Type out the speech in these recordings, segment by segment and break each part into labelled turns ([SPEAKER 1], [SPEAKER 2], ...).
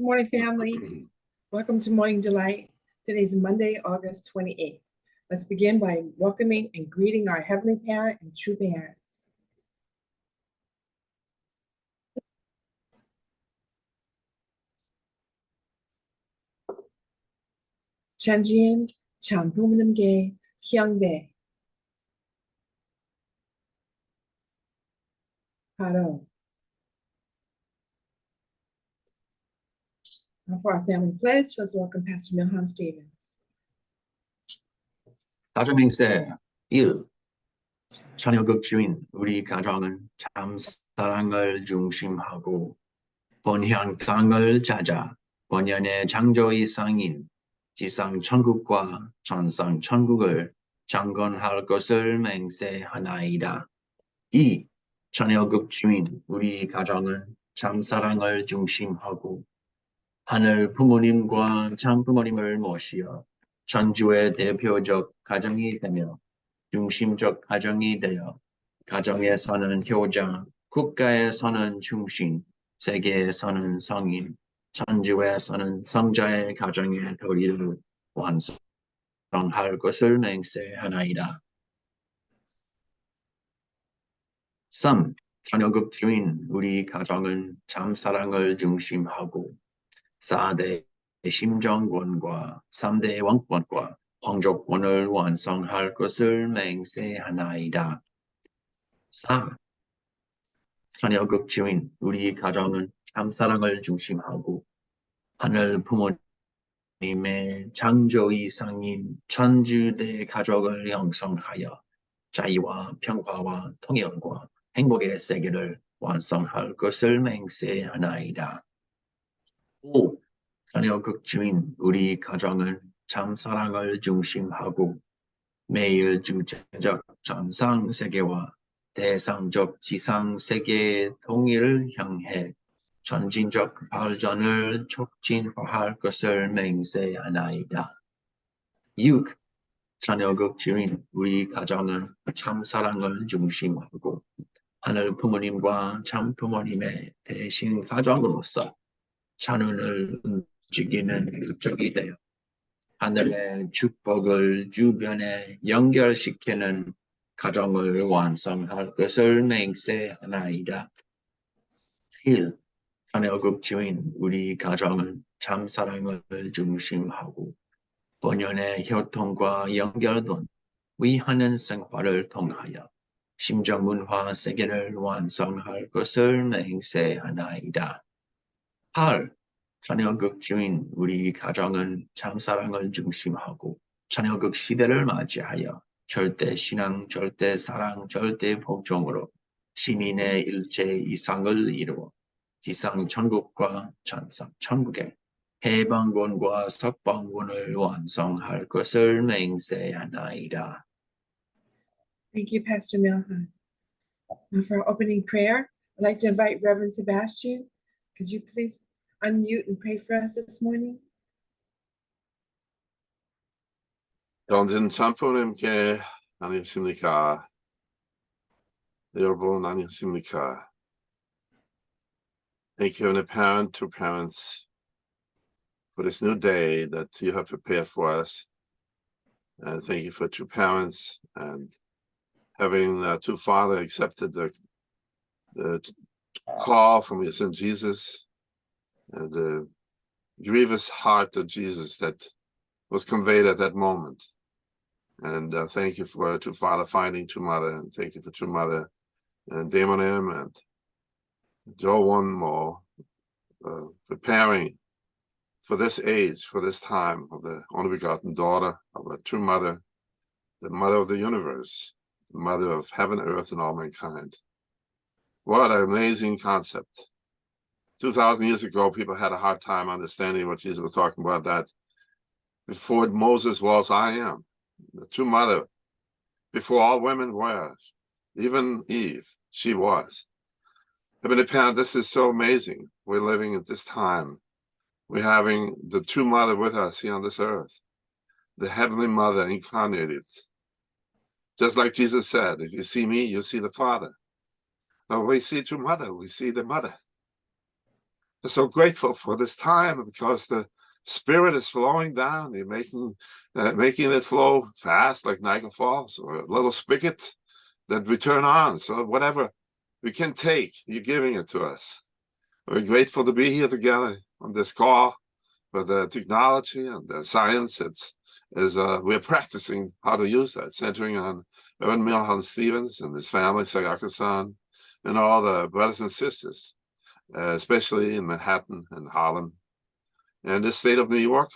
[SPEAKER 1] Good morning, family. Welcome to Morning Delight. Today is Monday, August 28th. Let's begin by welcoming and greeting our Heavenly Parent and true parents. Chanjian, Chanpumanamge, Hyungbae. Haro. Now for our family pledge, let's welcome Pastor Milhan Stevens.
[SPEAKER 2] 가정행세 1. 자녀극 주인 우리 가정은 참 사랑을 중심하고 번향 땅을 찾아 번연의 창조 이상인 지상 천국과 천상 천국을 창건할 것을 맹세하나이다. 2. 자녀극 주인 우리 가정은 참 사랑을 중심하고 하늘 부모님과 장부모님을 모시어 천주의 대표적 가정이 되며 중심적 가정이 되어 가정에서는 효자, 국가에서는 중심, 세계에서는 성인, 천주에서는 성자의 가정의 도리를 완성할 것을 맹세하나이다. 3. 자녀극 주인 우리 가정은 참 사랑을 중심하고 4대 심정권과 3대 왕권과皇族권을 완성할 것을 맹세하나이다. 4. 자녀극 주인 우리 가정은 참사랑을 중심하고 하늘 부모님의 창조 이상인 천주대 가족을 형성하여 자유와 평화와 통일과 행복의 세계를 완성할 것을 맹세하나이다. 5. 자녀극 주인 우리 가정은 참사랑을 중심하고 매일 주체적 전상 세계와 대상적 지상 세계의 통일을 향해 전진적 발전을 촉진할 것을 맹세하나이다. 6. 자녀극 주인 우리 가정은 참사랑을 중심하고 하늘 부모님과 참부모님의 대신 가정으로서 자녀를 움직이는 극적이 되어 하늘의 축복을 주변에 연결시키는 가정을 완성할 것을 맹세하나이다. 1. 자녀극 주인 우리 가정은 참사랑을 중심하고 본연의 혈통과 연결된 위하는 생활을 통하여 심정문화 세계를 완성할 것을 맹세하나이다. 8. 자녀극 주인 우리 가정은 참사랑을 중심하고 자녀극 시대를 맞이하여 절대 신앙, 절대 사랑, 절대 복종으로 시민의 일체 이상을 이루어 지상 천국과 천상 천국의 해방권과 석방권을 완성할 것을 맹세하나이다.
[SPEAKER 1] Thank you, Pastor Milhan. Now for our opening prayer, I'd like to invite Reverend Sebastian. Could you please unmute and pray for us this morning?
[SPEAKER 3] 영진 참부님께 안녕하십니까? 여러분 안녕하십니까? Thank you, Heavenly Parent, to parents, for this new day that you have prepared for us. And thank you for two parents and having two fathers accepted the call from your son Jesus and the grievous heart of Jesus that was conveyed at that moment. And thank you for two father finding two mother, and thank you for two mother and Damonim and Joe one more preparing for this age, for this time of the only begotten daughter of a true mother, the mother of the universe, the mother of heaven, earth, and all mankind. What an amazing concept. 2,000 years ago, people had a hard time understanding what Jesus was talking about, that before Moses was, I am. The true mother, before all women were, even Eve, she was. Heavenly Parent, this is so amazing. We're living at this time. We're having the true mother with us here on this earth, the heavenly mother incarnated. Just like Jesus said, if you see me, you see the Father. Now we see true mother, we see the mother. so grateful for this time because the Spirit is flowing down. You're making it flow fast like Niagara Falls, or a little spigot that we turn on. So whatever we can take, you're giving it to us. We're grateful to be here together on this call with the technology and the science. We're practicing how to use that, centering on Evan Milhan Stevens and his family, Sayaka-san, and all the brothers and sisters, especially in Manhattan and Harlem, and the state of New York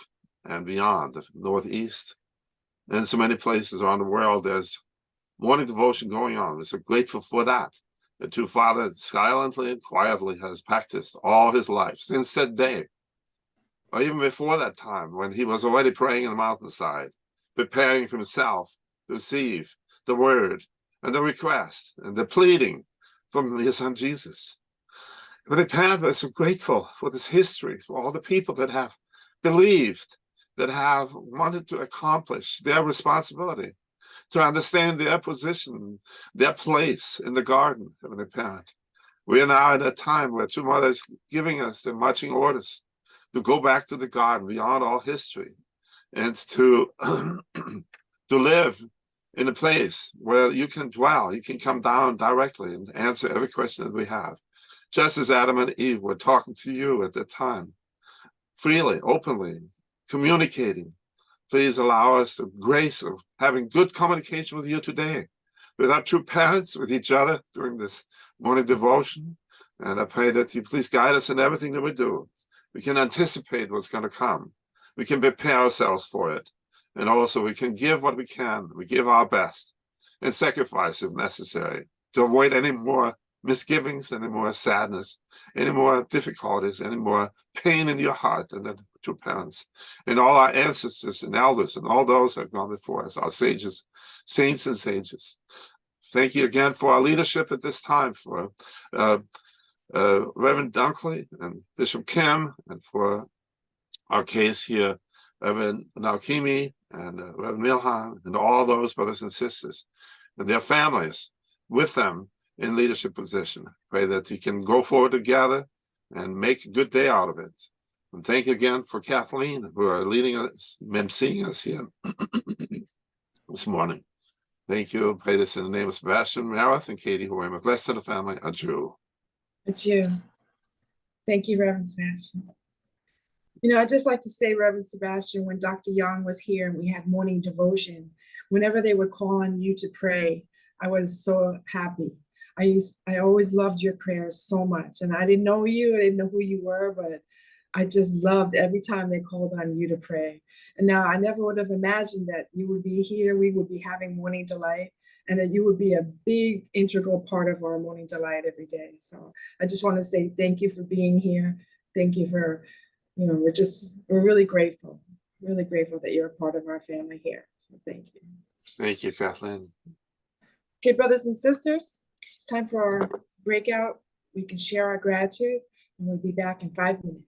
[SPEAKER 3] and beyond, the Northeast, and so many places around the world. There's morning devotion going on. We're so grateful for that. The True Father silently and quietly has practiced all his life since that day, or even before that time when he was already praying in the mountainside, preparing for himself to receive the word and the request and the pleading from his son Jesus. But the parents are so grateful for this history, for all the people that have believed, that have wanted to accomplish their responsibility, to understand their position, their place in the garden, Heavenly Parent. We are now at a time where True Mother is giving us the marching orders to go back to the garden beyond all history and to to live in a place where you can dwell, you can come down directly and answer every question that we have. Just as Adam and Eve were talking to you at that time, freely, openly, communicating. Please allow us the grace of having good communication with you today, with our true parents, with each other during this morning devotion. And I pray that you please guide us in everything that we do. We can anticipate what's going to come. We can prepare ourselves for it. And also we can give what we can. We give our best and sacrifice if necessary to avoid any more misgivings, any more sadness, any more difficulties, any more pain in your heart than the true parents. And all our ancestors and elders and all those who have gone before us, our sages, saints and sages. Thank you again for our leadership at this time, for Reverend Dunkley and Bishop Kim, and for our case here, Reverend Naokimi and Reverend Milhan, and all those brothers and sisters and their families with them in leadership position. Pray that you can go forward together and make a good day out of it. And thank you again for Kathleen, who are leading us, emceeing us here this morning. Thank you. Pray this in the name of Sebastian, Meredith, and Katie, who are blessed to the family. Adieu.
[SPEAKER 1] Adieu. Thank you, Reverend Sebastian. You know, I'd just like to say, Reverend Sebastian, when Dr. Young was here and we had morning devotion, whenever they would call on you to pray, I was so happy. I always loved your prayers so much. And I didn't know you, I didn't know who you were, but I just loved every time they called on you to pray. And now I never would have imagined that you would be here, we would be having Morning Delight, and that you would be a big integral part of our Morning Delight every day. So I just want to say thank you for being here. Thank you for, you know, we're really grateful that you're a part of our family here. So thank you.
[SPEAKER 3] Thank you, Kathleen.
[SPEAKER 1] Okay, brothers and sisters, it's time for our breakout. We can share our gratitude, and we'll be back in 5 minutes.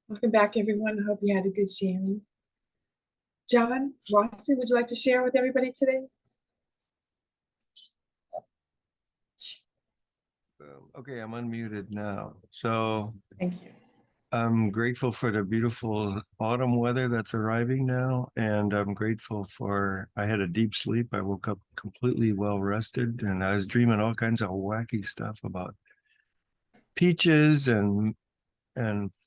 [SPEAKER 1] Welcome back, everyone. I hope you had a good sharing. John Watson, would you like to share with everybody today?
[SPEAKER 4] Okay, I'm unmuted now. So
[SPEAKER 1] Thank you.
[SPEAKER 4] I'm grateful for the beautiful autumn weather that's arriving now. And I'm grateful for, I had a deep sleep. I woke up completely well rested and I was dreaming all kinds of wacky stuff about peaches and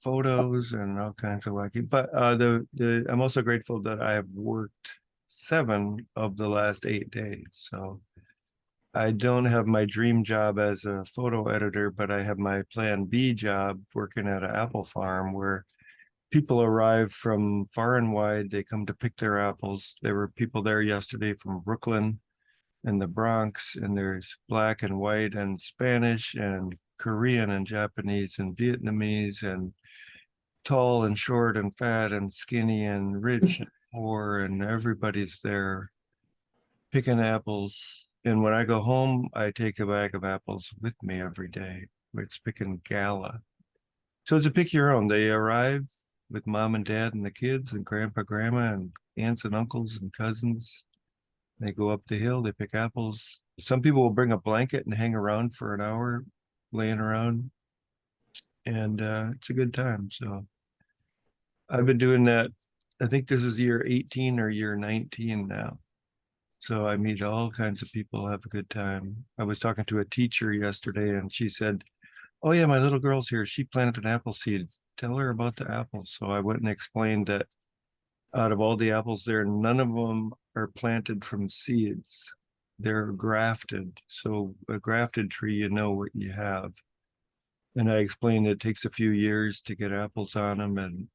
[SPEAKER 4] photos and all kinds of wacky. But I'm also grateful that I have worked 7 of the last 8 days. So I don't have my dream job as a photo editor, but I have my plan B job working at an apple farm where people arrive from far and wide. They come to pick their apples. There were people there yesterday from Brooklyn and the Bronx, and there's black and white and Spanish and Korean and Japanese and Vietnamese and tall and short and fat and skinny and rich and poor, and everybody's there picking apples. And when I go home, I take a bag of apples with me every day. It's picking gala. So it's a pick your own. They arrive with mom and dad and the kids and grandpa, grandma, and aunts and uncles and cousins. They go up the hill, they pick apples. Some people will bring a blanket and hang around for an hour, laying around. And it's a good time. So I've been doing that. I think this is year 18 or year 19 now. So I meet all kinds of people, have a good time. I was talking to a teacher yesterday and she said, oh yeah, my little girl's here. She planted an apple seed. Tell her about the apples. So I went and explained that out of all the apples there, none of them are planted from seeds. They're grafted. So a grafted tree, you know what you have. And I explained it takes a few years to get apples on them. And,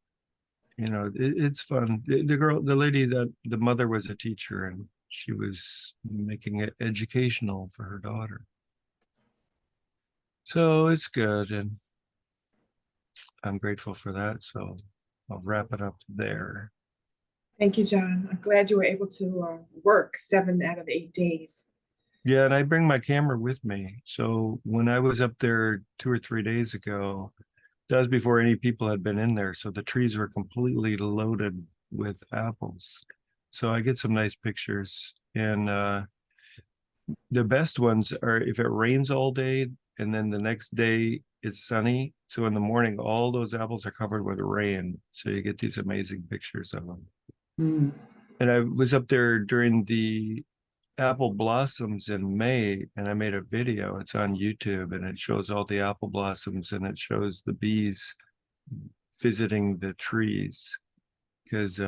[SPEAKER 4] you know, it's fun. The lady that the mother was a teacher and she was making it educational for her daughter. So it's good. And I'm grateful for that. So I'll wrap it up there.
[SPEAKER 1] Thank you, John. I'm glad you were able to work 7 out of 8 days.
[SPEAKER 4] Yeah, and I bring my camera with me. So when I was up there 2 or 3 days ago, that was before any people had been in there. So the trees were completely loaded with apples. So I get some nice pictures. And the best ones are if it rains all day and then the next day it's sunny. So in the morning, all those apples are covered with rain. So you get these amazing pictures of them.
[SPEAKER 1] Mm.
[SPEAKER 4] And I was up there during the apple blossoms in May and I made a video. It's on YouTube and it shows all the apple blossoms and it shows the bees visiting the trees. Because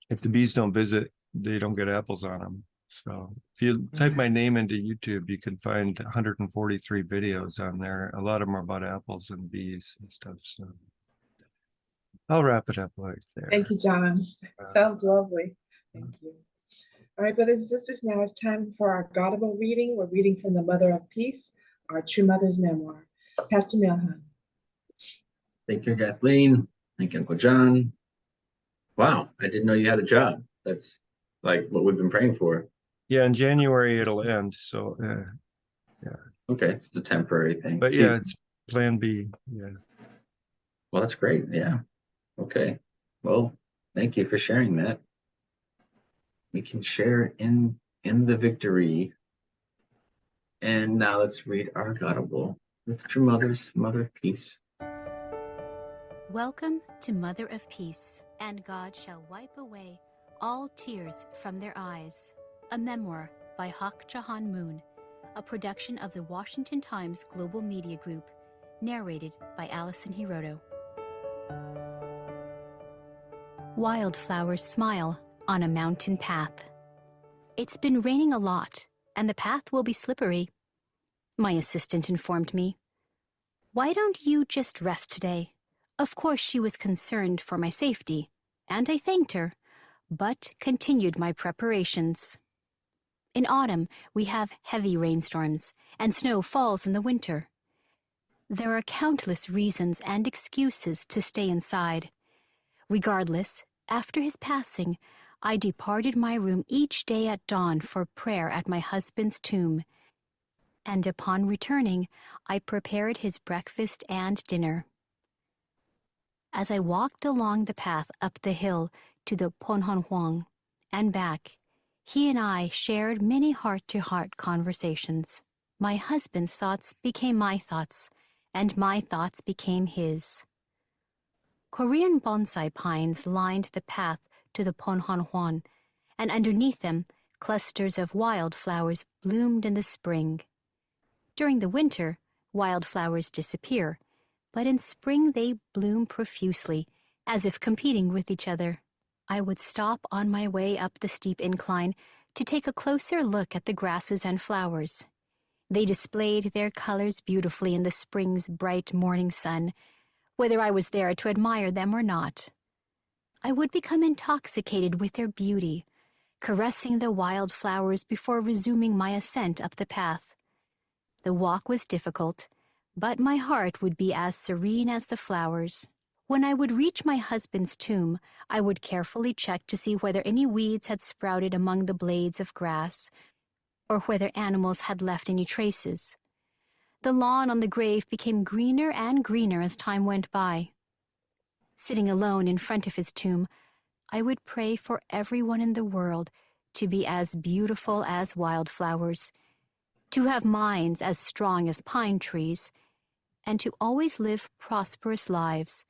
[SPEAKER 4] if the bees don't visit, they don't get apples on them. So if you type my name into YouTube, you can find 143 videos on there. A lot of them are about apples and bees and stuff. So I'll wrap it up right there.
[SPEAKER 1] Thank you, John. Sounds lovely. Thank you. All right, brothers and sisters, now it's time for our Godible reading. We're reading from the Mother of Peace, our True Mother's Memoir. Pastor Milhan.
[SPEAKER 2] Thank you, Kathleen. Thank you, Uncle John. Wow, I didn't know you had a job. That's like what we've been praying for.
[SPEAKER 4] Yeah, in January it'll end. So yeah.
[SPEAKER 2] Okay, it's a temporary thing.
[SPEAKER 4] But yeah, it's plan B. Yeah.
[SPEAKER 2] Well, that's great. Yeah. Okay. Well, thank you for sharing that. We can share in the victory. And now let's read our Godible with True Mother's Mother of Peace.
[SPEAKER 5] Welcome to Mother of Peace, and God shall wipe away all tears from their eyes. A memoir by Hak Jahan Moon, a production of the Washington Times Global Media Group, narrated by Alison Hiroto. Wildflowers smile on a mountain path. It's been raining a lot, and the path will be slippery, my assistant informed me. Why don't you just rest today? Of course, she was concerned for my safety, and I thanked her, but continued my preparations. In autumn, we have heavy rainstorms, and snow falls in the winter. There are countless reasons and excuses to stay inside. Regardless, after his passing, I departed my room each day at dawn for prayer at my husband's tomb, and upon returning, I prepared his breakfast and dinner. As I walked along the path up the hill to the Ponhonhuang and back, he and I shared many heart-to-heart conversations. My husband's thoughts became my thoughts, and my thoughts became his. Korean bonsai pines lined the path to the Ponhonhuan, and underneath them, clusters of wildflowers bloomed in the spring. During the winter, wildflowers disappear, but in spring they bloom profusely, as if competing with each other. I would stop on my way up the steep incline to take a closer look at the grasses and flowers. They displayed their colors beautifully in the spring's bright morning sun, whether I was there to admire them or not. I would become intoxicated with their beauty, caressing the wild flowers before resuming my ascent up the path. The walk was difficult, but my heart would be as serene as the flowers. When I would reach my husband's tomb, I would carefully check to see whether any weeds had sprouted among the blades of grass, or whether animals had left any traces. The lawn on the grave became greener and greener as time went by. Sitting alone in front of his tomb, I would pray for everyone in the world to be as beautiful as wildflowers, to have minds as strong as pine trees, and to always live prosperous lives,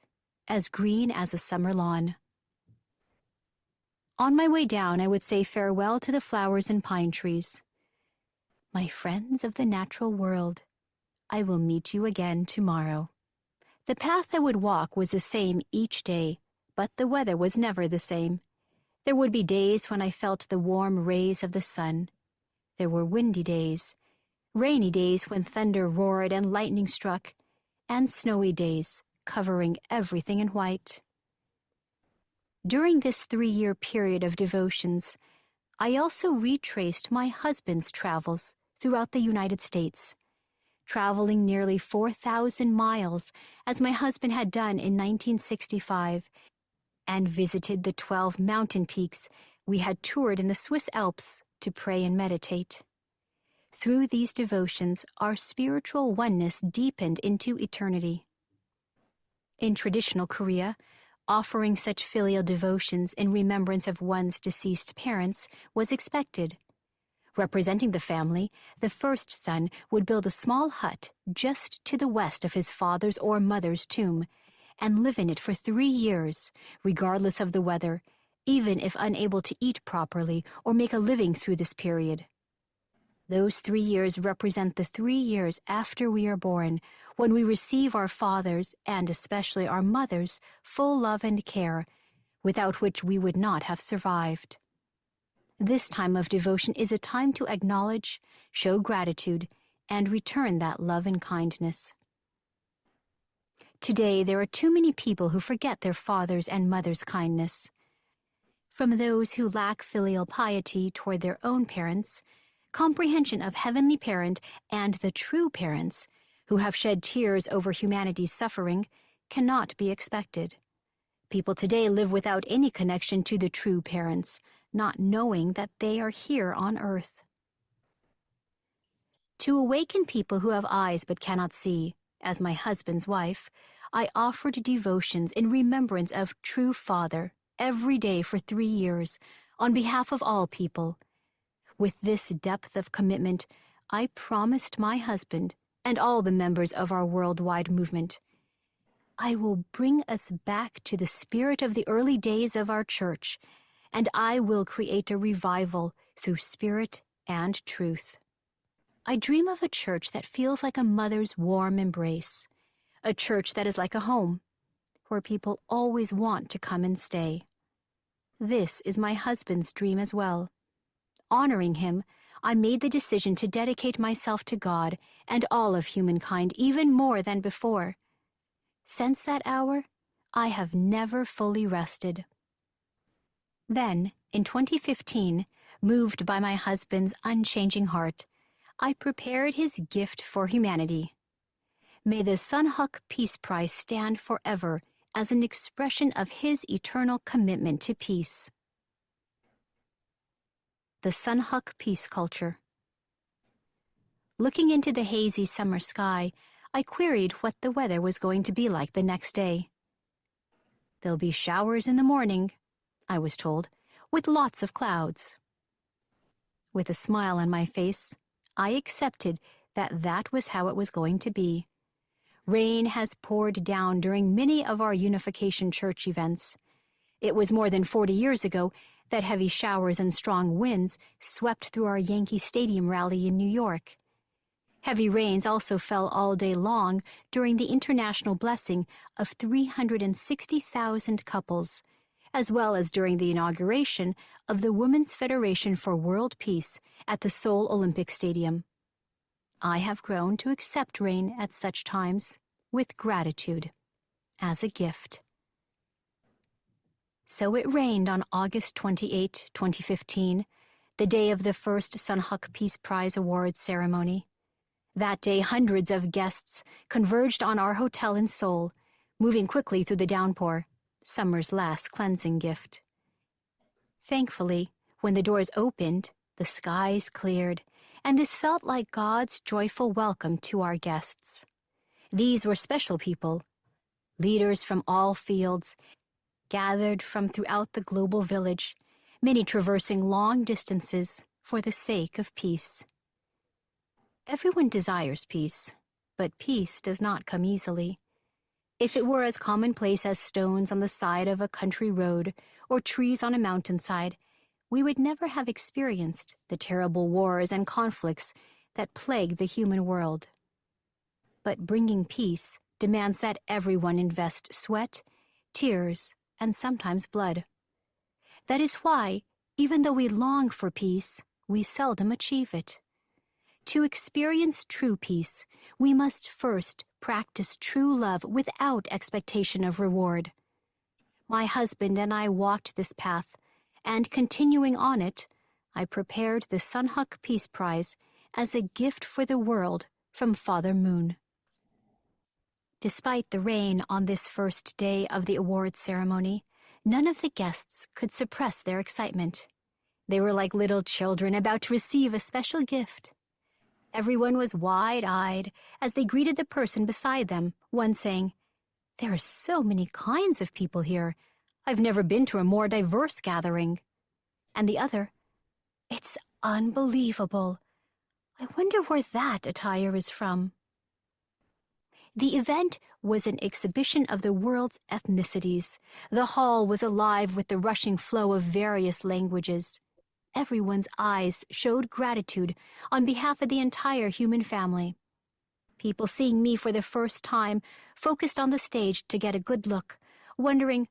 [SPEAKER 5] as green as a summer lawn. On my way down, I would say farewell to the flowers and pine trees. My friends of the natural world, I will meet you again tomorrow. The path I would walk was the same each day, but the weather was never the same. There would be days when I felt the warm rays of the sun. There were windy days, rainy days when thunder roared and lightning struck, and snowy days covering everything in white. During this 3-year period of devotions, I also retraced my husband's travels throughout the United States, traveling nearly 4,000 miles as my husband had done in 1965, and visited the 12 mountain peaks we had toured in the Swiss Alps to pray and meditate. Through these devotions, our spiritual oneness deepened into eternity. In traditional Korea, offering such filial devotions in remembrance of one's deceased parents was expected. Representing the family, the first son would build a small hut just to the west of his father's or mother's tomb and live in it for 3 years, regardless of the weather, even if unable to eat properly or make a living through this period. Those 3 years represent the 3 years after we are born, when we receive our father's, and especially our mother's, full love and care, without which we would not have survived. This time of devotion is a time to acknowledge, show gratitude, and return that love and kindness. Today, there are too many people who forget their father's and mother's kindness. From those who lack filial piety toward their own parents, comprehension of Heavenly Parent and the true parents, who have shed tears over humanity's suffering, cannot be expected. People today live without any connection to the true parents, not knowing that they are here on earth. To awaken people who have eyes but cannot see, as my husband's wife, I offered devotions in remembrance of True Father every day for 3 years, on behalf of all people. With this depth of commitment, I promised my husband and all the members of our worldwide movement, I will bring us back to the spirit of the early days of our church, and I will create a revival through spirit and truth. I dream of a church that feels like a mother's warm embrace, a church that is like a home, where people always want to come and stay. This is my husband's dream as well. Honoring him, I made the decision to dedicate myself to God and all of humankind even more than before. Since that hour, I have never fully rested. Then, in 2015, moved by my husband's unchanging heart, I prepared his gift for humanity. May the Sunhuk Peace Prize stand forever as an expression of his eternal commitment to peace. The Sunhuk Peace Culture. Looking into the hazy summer sky, I queried what the weather was going to be like the next day. There'll be showers in the morning, I was told, with lots of clouds. With a smile on my face, I accepted that that was how it was going to be. Rain has poured down during many of our Unification Church events. It was more than 40 years ago that heavy showers and strong winds swept through our Yankee Stadium rally in New York. Heavy rains also fell all day long during the international blessing of 360,000 couples, as well as during the inauguration of the Women's Federation for World Peace at the Seoul Olympic Stadium. I have grown to accept rain at such times with gratitude, as a gift. So it rained on August 28, 2015, the day of the first Sunhak Peace Prize Awards ceremony. That day, hundreds of guests converged on our hotel in Seoul, moving quickly through the downpour, summer's last cleansing gift. Thankfully, when the doors opened, the skies cleared, and this felt like God's joyful welcome to our guests. These were special people, leaders from all fields, gathered from throughout the global village, many traversing long distances for the sake of peace. Everyone desires peace, but peace does not come easily. If it were as commonplace as stones on the side of a country road or trees on a mountainside, we would never have experienced the terrible wars and conflicts that plague the human world. But bringing peace demands that everyone invest sweat, tears, and sometimes blood. That is why, even though we long for peace, we seldom achieve it. To experience true peace, we must first practice true love without expectation of reward. My husband and I walked this path, and continuing on it, I prepared the Sunhak Peace Prize as a gift for the world from Father Moon. Despite the rain on this first day of the awards ceremony, none of the guests could suppress their excitement. They were like little children about to receive a special gift. Everyone was wide-eyed as they greeted the person beside them, one saying, "There are so many kinds of people here. I've never been to a more diverse gathering." And the other, "It's unbelievable. I wonder where that attire is from." The event was an exhibition of the world's ethnicities. The hall was alive with the rushing flow of various languages. Everyone's eyes showed gratitude on behalf of the entire human family. People seeing me for the first time focused on the stage to get a good look, wondering,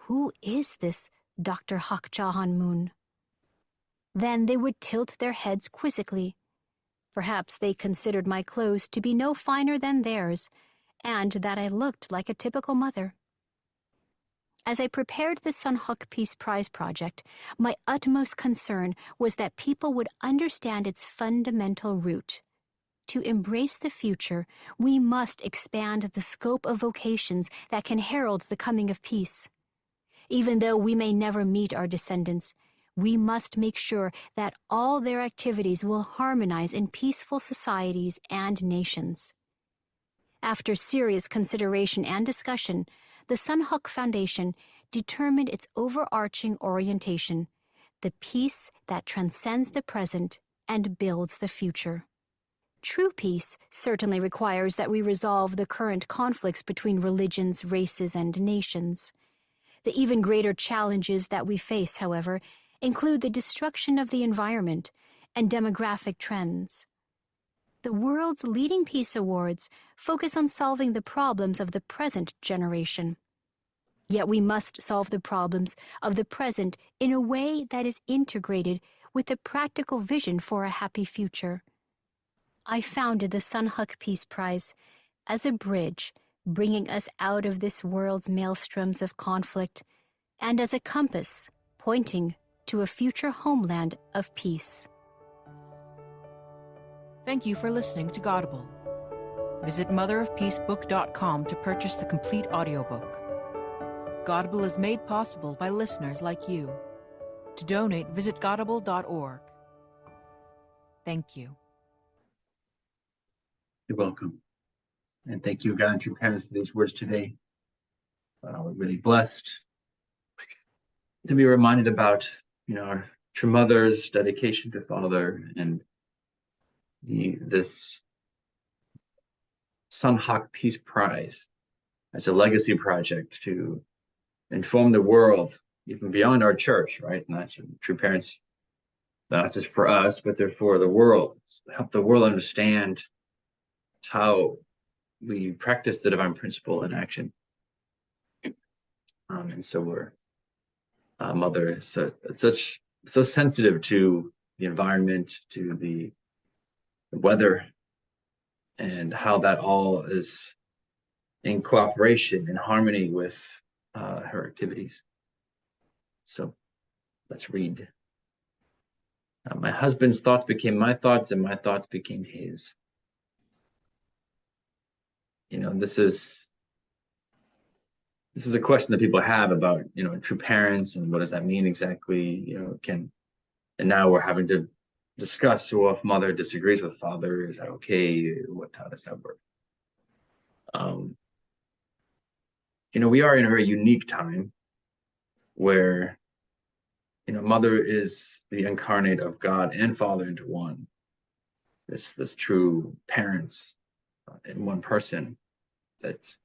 [SPEAKER 5] who is this Dr. Hak Jahan Moon? Then they would tilt their heads quizzically. Perhaps they considered my clothes to be no finer than theirs, and that I looked like a typical mother. As I prepared the Sunhak Peace Prize project, my utmost concern was that people would understand its fundamental root. To embrace the future, we must expand the scope of vocations that can herald the coming of peace. Even though we may never meet our descendants, we must make sure that all their activities will harmonize in peaceful societies and nations. After serious consideration and discussion, the Sunhak Foundation determined its overarching orientation, the peace that transcends the present and builds the future. True peace certainly requires that we resolve the current conflicts between religions, races, and nations. The even greater challenges that we face, however, include the destruction of the environment and demographic trends. The world's leading peace awards focus on solving the problems of the present generation. Yet we must solve the problems of the present in a way that is integrated with a practical vision for a happy future. I founded the Sunhak Peace Prize as a bridge bringing us out of this world's maelstroms of conflict and as a compass pointing to a future homeland of peace.
[SPEAKER 6] Thank you for listening to Godable. Visit motherofpeacebook.com to purchase the complete audiobook. Godable is made possible by listeners like you. To donate, visit godable.org. Thank you.
[SPEAKER 2] You're welcome. And thank you, God and true parents, for these words today. we're really blessed to be reminded about, our true mother's dedication to Father, and this Sunhawk Peace Prize as a legacy project to inform the world, even beyond our church, right? Not true parents, not just for us, but they're for the world. Help the world understand how we practice the divine principle in action. And so we're mother is so sensitive to the environment, to the weather, and how that all is in cooperation, in harmony with her activities. So let's read. My husband's thoughts became my thoughts, and my thoughts became his. This is a question that people have about, true parents, and what does that mean exactly? And now we're having to discuss, well, if mother disagrees with father, is that okay? How does that work? We are in a very unique time where, mother is the incarnate of God and Father into one. This true parents in one person, that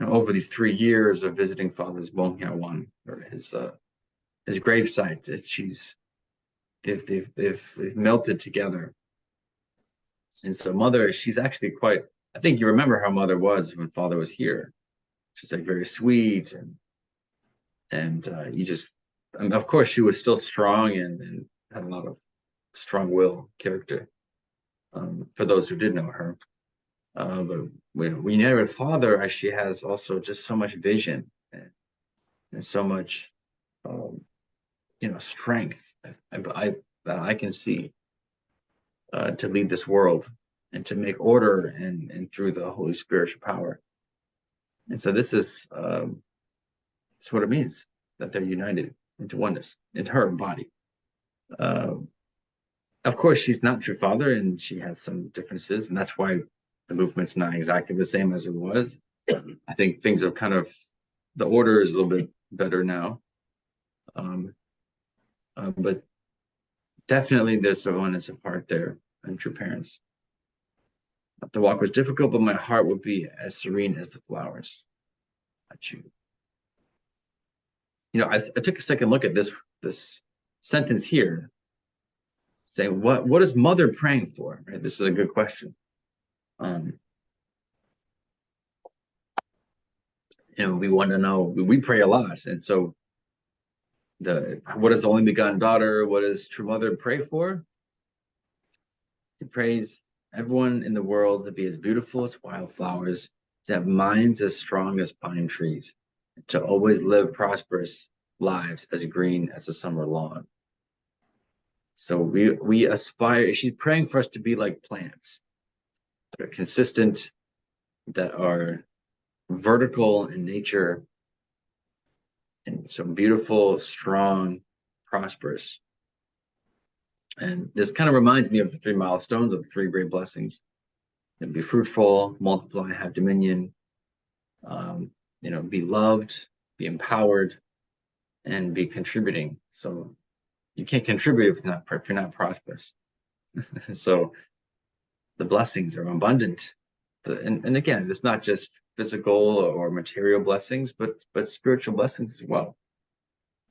[SPEAKER 2] over these 3 years of visiting Father's Bongya-wan, or his gravesite, that they've melted together. And so mother, she's actually quite, I think you remember how mother was when Father was here. She's like very sweet, and of course she was still strong and had a lot of strong will character, for those who did know her. But when united with Father, she has also just so much vision and so much strength that I can see to lead this world and to make order and through the Holy Spirit's power. And so this is that's what it means, that they're united into oneness, in her body. Of course, she's not true Father, and she has some differences, and that's why the movement's not exactly the same as it was. I think things have the order is a little bit better now. But definitely there's a oneness of heart there and true parents. The walk was difficult, but my heart would be as serene as the flowers. I took a second look at this sentence here, saying what is mother praying for? Right? This is a good question. We want to know. We pray a lot, and so what does the only begotten daughter? What does true mother pray for? She prays everyone in the world to be as beautiful as wildflowers, to have minds as strong as pine trees, to always live prosperous lives as green as a summer lawn. So we aspire, she's praying for us to be like plants that are consistent, that are vertical in nature, and so beautiful, strong, prosperous. And this kind of reminds me of the 3 milestones of the 3 great blessings. And be fruitful, multiply, have dominion, be loved, be empowered, and be contributing. So you can't contribute if you're not prosperous. So the blessings are abundant. And again, it's not just physical or material blessings, but spiritual blessings as well.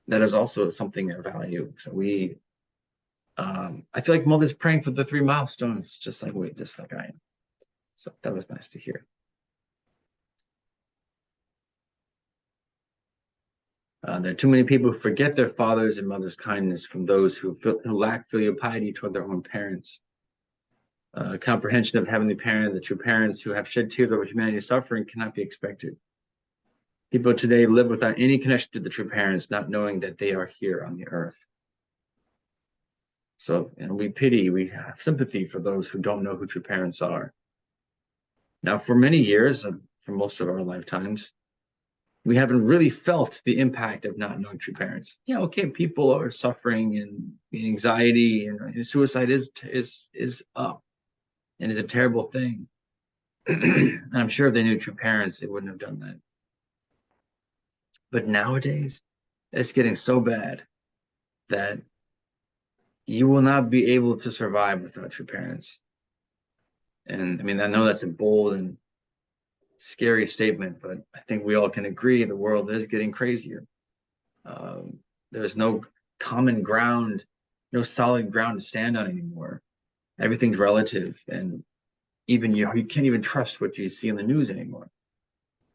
[SPEAKER 2] That is also something of value. So I feel like mother's praying for the 3 milestones, just like I am. So that was nice to hear. There are too many people who forget their father's and mother's kindness, from those who lack filial piety toward their own parents. Comprehension of heavenly parent, the true parents who have shed tears over humanity's suffering, cannot be expected. People today live without any connection to the true parents, not knowing that they are here on the earth. So, we have sympathy for those who don't know who true parents are. Now, for many years, for most of our lifetimes, we haven't really felt the impact of not knowing true parents. Yeah, okay, people are suffering, and anxiety and suicide is up, and is a terrible thing. And I'm sure if they knew true parents, they wouldn't have done that. But nowadays, it's getting so bad that you will not be able to survive without your parents. And I mean, I know that's a bold and scary statement, but I think we all can agree the world is getting crazier. There's no common ground, no solid ground to stand on anymore. Everything's relative, and even you can't even trust what you see in the news anymore.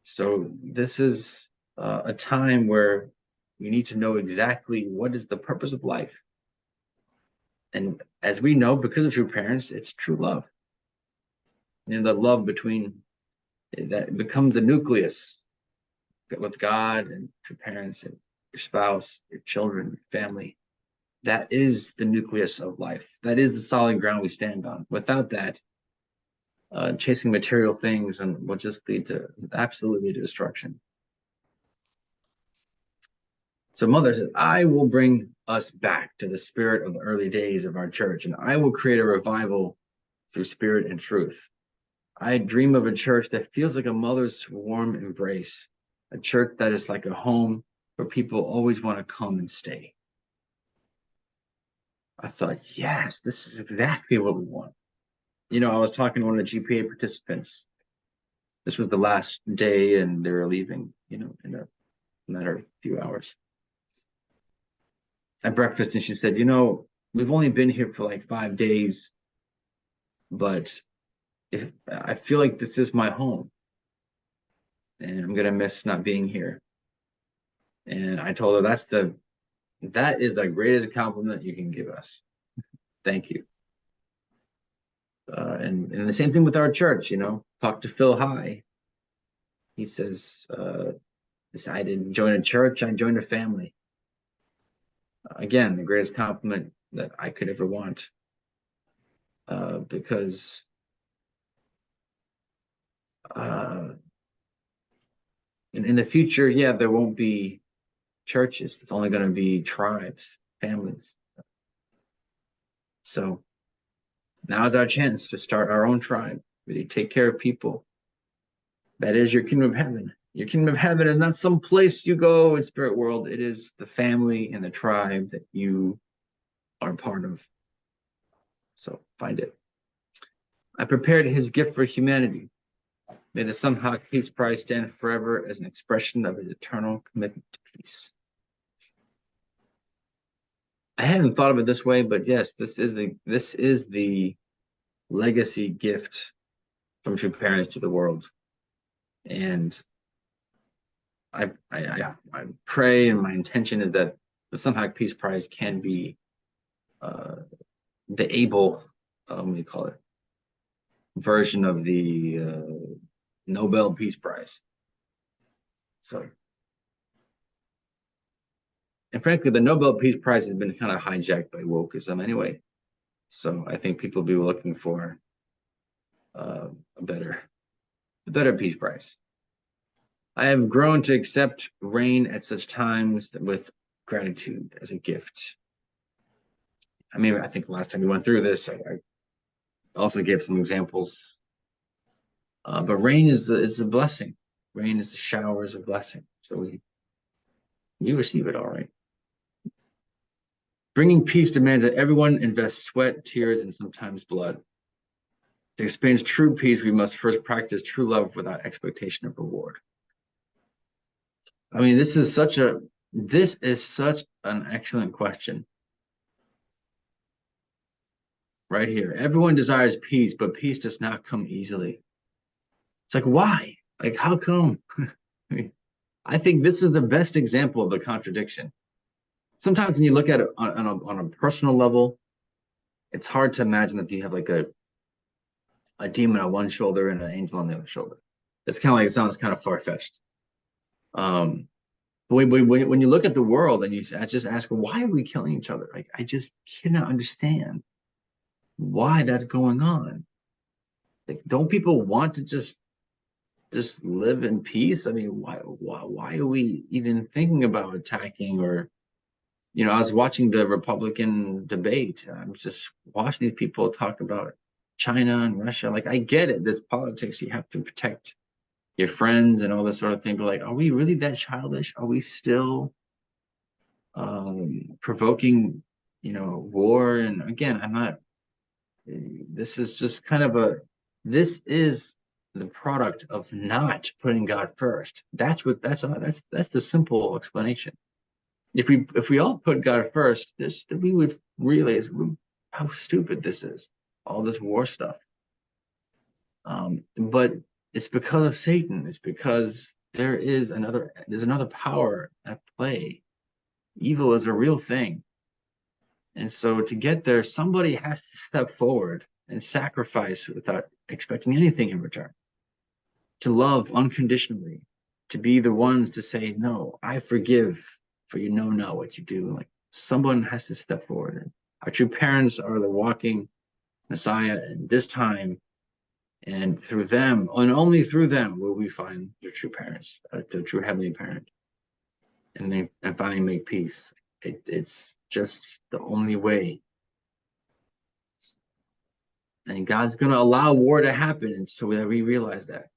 [SPEAKER 2] So this is a time where you need to know exactly what is the purpose of life. And as we know, because of true parents, it's true love. You know, the love between that becomes the nucleus with God and your parents and your spouse, your children, your family. That is the nucleus of life. That is the solid ground we stand on. Without that, chasing material things and will just lead to absolutely destruction. So Mother said, I will bring us back to the spirit of the early days of our church, and I will create a revival through spirit and truth. I dream of a church that feels like a mother's warm embrace, a church that is like a home where people always want to come and stay. I thought, yes, this is exactly what we want. You know, I was talking to one of the GPA participants. This was the last day and they were leaving, you know, in a matter of a few hours. At breakfast, and she said, you know, we've only been here for like 5 days, but if I feel like this is my home and I'm gonna miss not being here. And I told her that is the greatest compliment you can give us. Thank you. And the same thing with our church, you know, talk to Phil High. He says, I didn't join a church, I joined a family. Again, the greatest compliment that I could ever want. Because in the future, yeah, there won't be churches. It's only going to be tribes, families. So now is our chance to start our own tribe, really take care of people. That is your kingdom of heaven. Your kingdom of heaven is not some place you go in spirit world. It is the family and the tribe that you are part of. So find it. I prepared his gift for humanity. May the Sunhawk Peace Prize stand forever as an expression of his eternal commitment to peace. I hadn't thought of it this way, but yes, this is the legacy gift from true parents to the world. And I pray, and my intention is that the Sunhawk Peace Prize can be the able, what do you call it, version of the Nobel Peace Prize. So, and frankly, the Nobel Peace Prize has been kind of hijacked by wokeism anyway. So I think people will be looking for a better Peace Prize. I have grown to accept rain at such times with gratitude as a gift. I mean, I think last time we went through this, I also gave some examples. But rain is a blessing. Rain is the showers of blessing. So you receive it all right. Bringing peace demands that everyone invest sweat, tears, and sometimes blood. To experience true peace, we must first practice true love without expectation of reward. I mean, this is such an excellent question. Right here. Everyone desires peace, but peace does not come easily. It's like, why? Like, how come? I think this is the best example of the contradiction. Sometimes when you look at it on a personal level, it's hard to imagine that you have like a demon on one shoulder and an angel on the other shoulder. It's kind of like, it sounds kind of far-fetched. But when you look at the world and you just ask, why are we killing each other? Like, I just cannot understand why that's going on. Like, don't people want to just live in peace? I mean, why are we even thinking about attacking? Or, you know, I was watching the Republican debate. I'm just watching these people talk about China and Russia. Like, I get it. There's politics. You have to protect your friends and all this sort of thing, but like, are we really that childish? Are we still provoking, war? And again, I'm not, this is just kind of this is the product of not putting God first. That's the simple explanation. If we all put God first, we would realize how stupid this is, all this war stuff. But it's because of Satan. It's because there's another power at play. Evil is a real thing. And so to get there, somebody has to step forward and sacrifice without expecting anything in return. To love unconditionally, to be the ones to say, no, I forgive, for you know not what you do. Like, someone has to step forward. And our true parents are the walking Messiah in this time. And through them, and only through them, will we find the true parents, the true heavenly parent, and finally make peace. It's just the only way. And God's going to allow war to happen so that we realize that.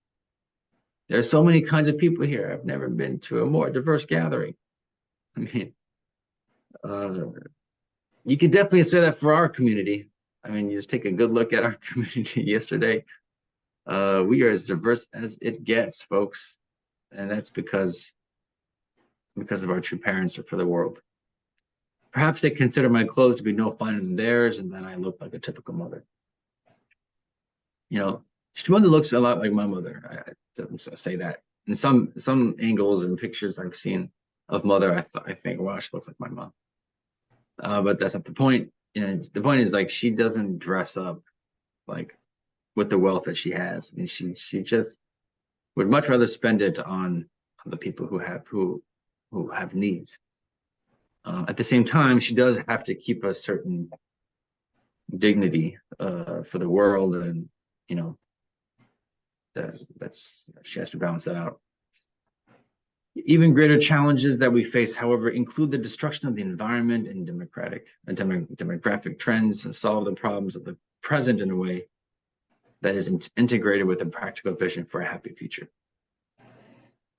[SPEAKER 2] There are so many kinds of people here. I've never been to a more diverse gathering. I mean, you could definitely say that for our community. I mean, you just take a good look at our community yesterday. We are as diverse as it gets, folks. And that's because of our true parents for the world. Perhaps they consider my clothes to be no finer than theirs, and then I look like a typical mother. Shimona looks a lot like my mother. I say that. In some angles and pictures I've seen of mother, I think, wow, she looks like my mom. But that's not the point. The point is, like, she doesn't dress up like with the wealth that she has, and she just would much rather spend it on the people who have needs. At the same time, she does have to keep a certain dignity for the world, and she has to balance that out. Even greater challenges that we face, however, include the destruction of the environment and demographic trends, and solve the problems of the present in a way that is integrated with a practical vision for a happy future.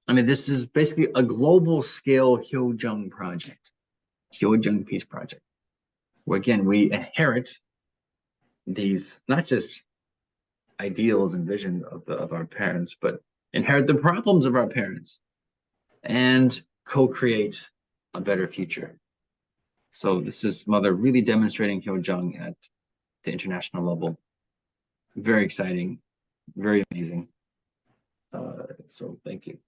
[SPEAKER 2] I mean, this is basically a global scale Hyojung project, Hyojung Peace Project, where again, we inherit these, not just ideals and vision of our parents, but inherit the problems of our parents and co-create a better future. So this is Mother really demonstrating Hyojung at the international level. Very exciting, very amazing. So thank you.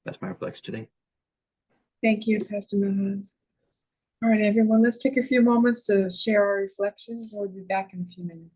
[SPEAKER 2] That's my reflection today.
[SPEAKER 1] Thank you, Pastor Mahan. All right, everyone, let's take a few moments to share our reflections. We'll be back in a few minutes.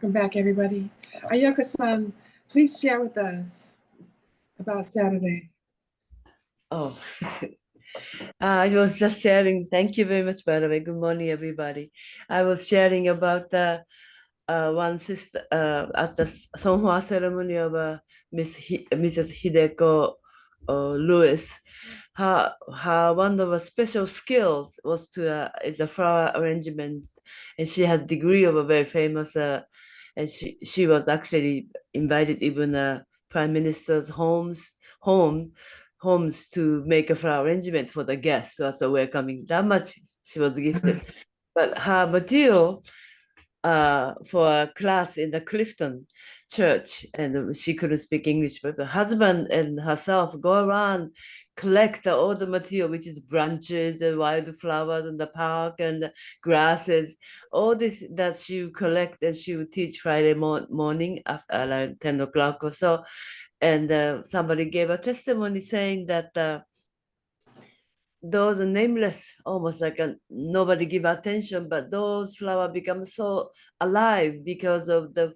[SPEAKER 1] Welcome back, everybody. Ayaka-san, please share with us about Saturday.
[SPEAKER 7] Oh, I was just sharing. Thank you very much, by the way. Good morning, everybody. I was sharing about the one sister at the Songhua ceremony of Mrs. Hideko Lewis. Her one of her special skills was to is a flower arrangement, and she has degree of a very famous. And she was actually invited even prime minister's homes to make a flower arrangement for the guests as a welcoming. That much she was gifted. But her material for a class in the Clifton church, and she couldn't speak English, but the husband and herself go around, collect all the material, which is branches and wildflowers in the park and the grasses, all this that she would collect, and she would teach Friday morning after around 10 o'clock or so. And somebody gave a testimony saying that those are nameless, almost like nobody give attention, but those flowers become so alive because of the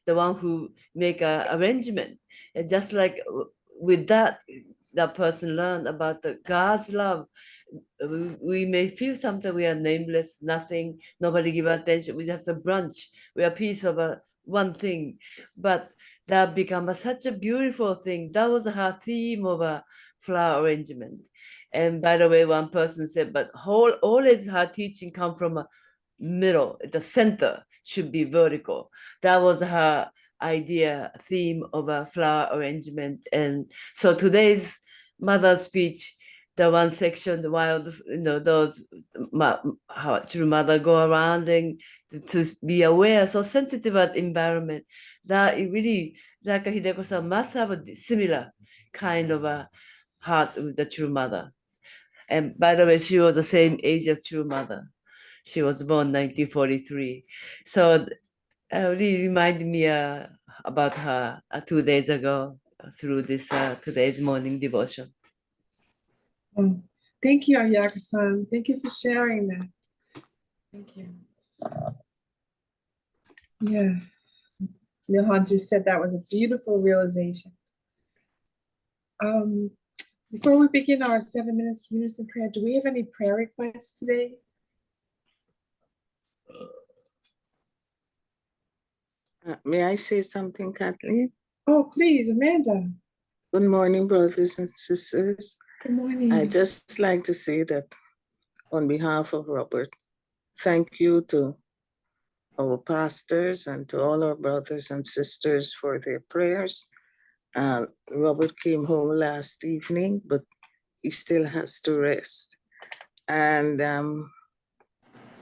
[SPEAKER 7] one who make a arrangement. And just like with that person learned about the God's love. We may feel something we are nameless, nothing, nobody give attention. We just a branch. We are a piece of one thing, but that become such a beautiful thing. That was her theme of a flower arrangement. And by the way, one person said, but always her teaching come from a middle, the center should be vertical. That was her idea, theme of a flower arrangement. And so today's mother's speech, the one section, the wild, those how true mother go around and to be aware, so sensitive at environment, that it really, like Hideko-san must have a similar kind of a heart with the true mother. And by the way, she was the same age as true mother. She was born 1943. So really reminded me about her 2 days ago through this today's morning devotion.
[SPEAKER 1] Oh, thank you, Ayaka-san. Thank you for sharing that. Thank you. Yeah, Milhan just said that was a beautiful realization. Before we begin our 7 minutes of unison prayer, do we have any prayer requests today?
[SPEAKER 8] May I say something, Kathleen?
[SPEAKER 1] Oh, please, Amanda.
[SPEAKER 8] Good morning, brothers and sisters.
[SPEAKER 1] Good morning.
[SPEAKER 8] I'd just like to say that on behalf of Robert, thank you to our pastors and to all our brothers and sisters for their prayers. Robert came home last evening, but he still has to rest. And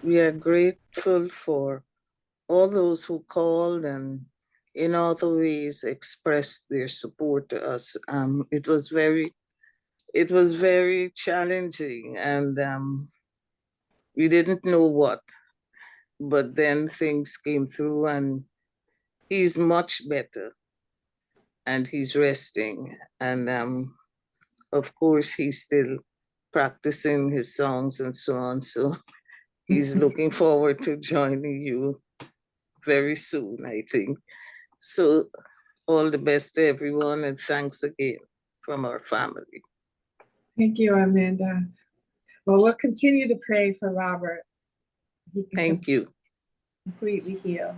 [SPEAKER 8] we are grateful for all those who called and in other ways expressed their support to us. It was very challenging, and we didn't know what, but then things came through, and he's much better, and he's resting, and of course he's still practicing his songs and so on. So he's looking forward to joining you very soon, I think. So all the best to everyone, and thanks again from our family.
[SPEAKER 1] Thank you, Amanda. Well, we'll continue to pray for Robert.
[SPEAKER 8] Thank you.
[SPEAKER 1] Completely healed.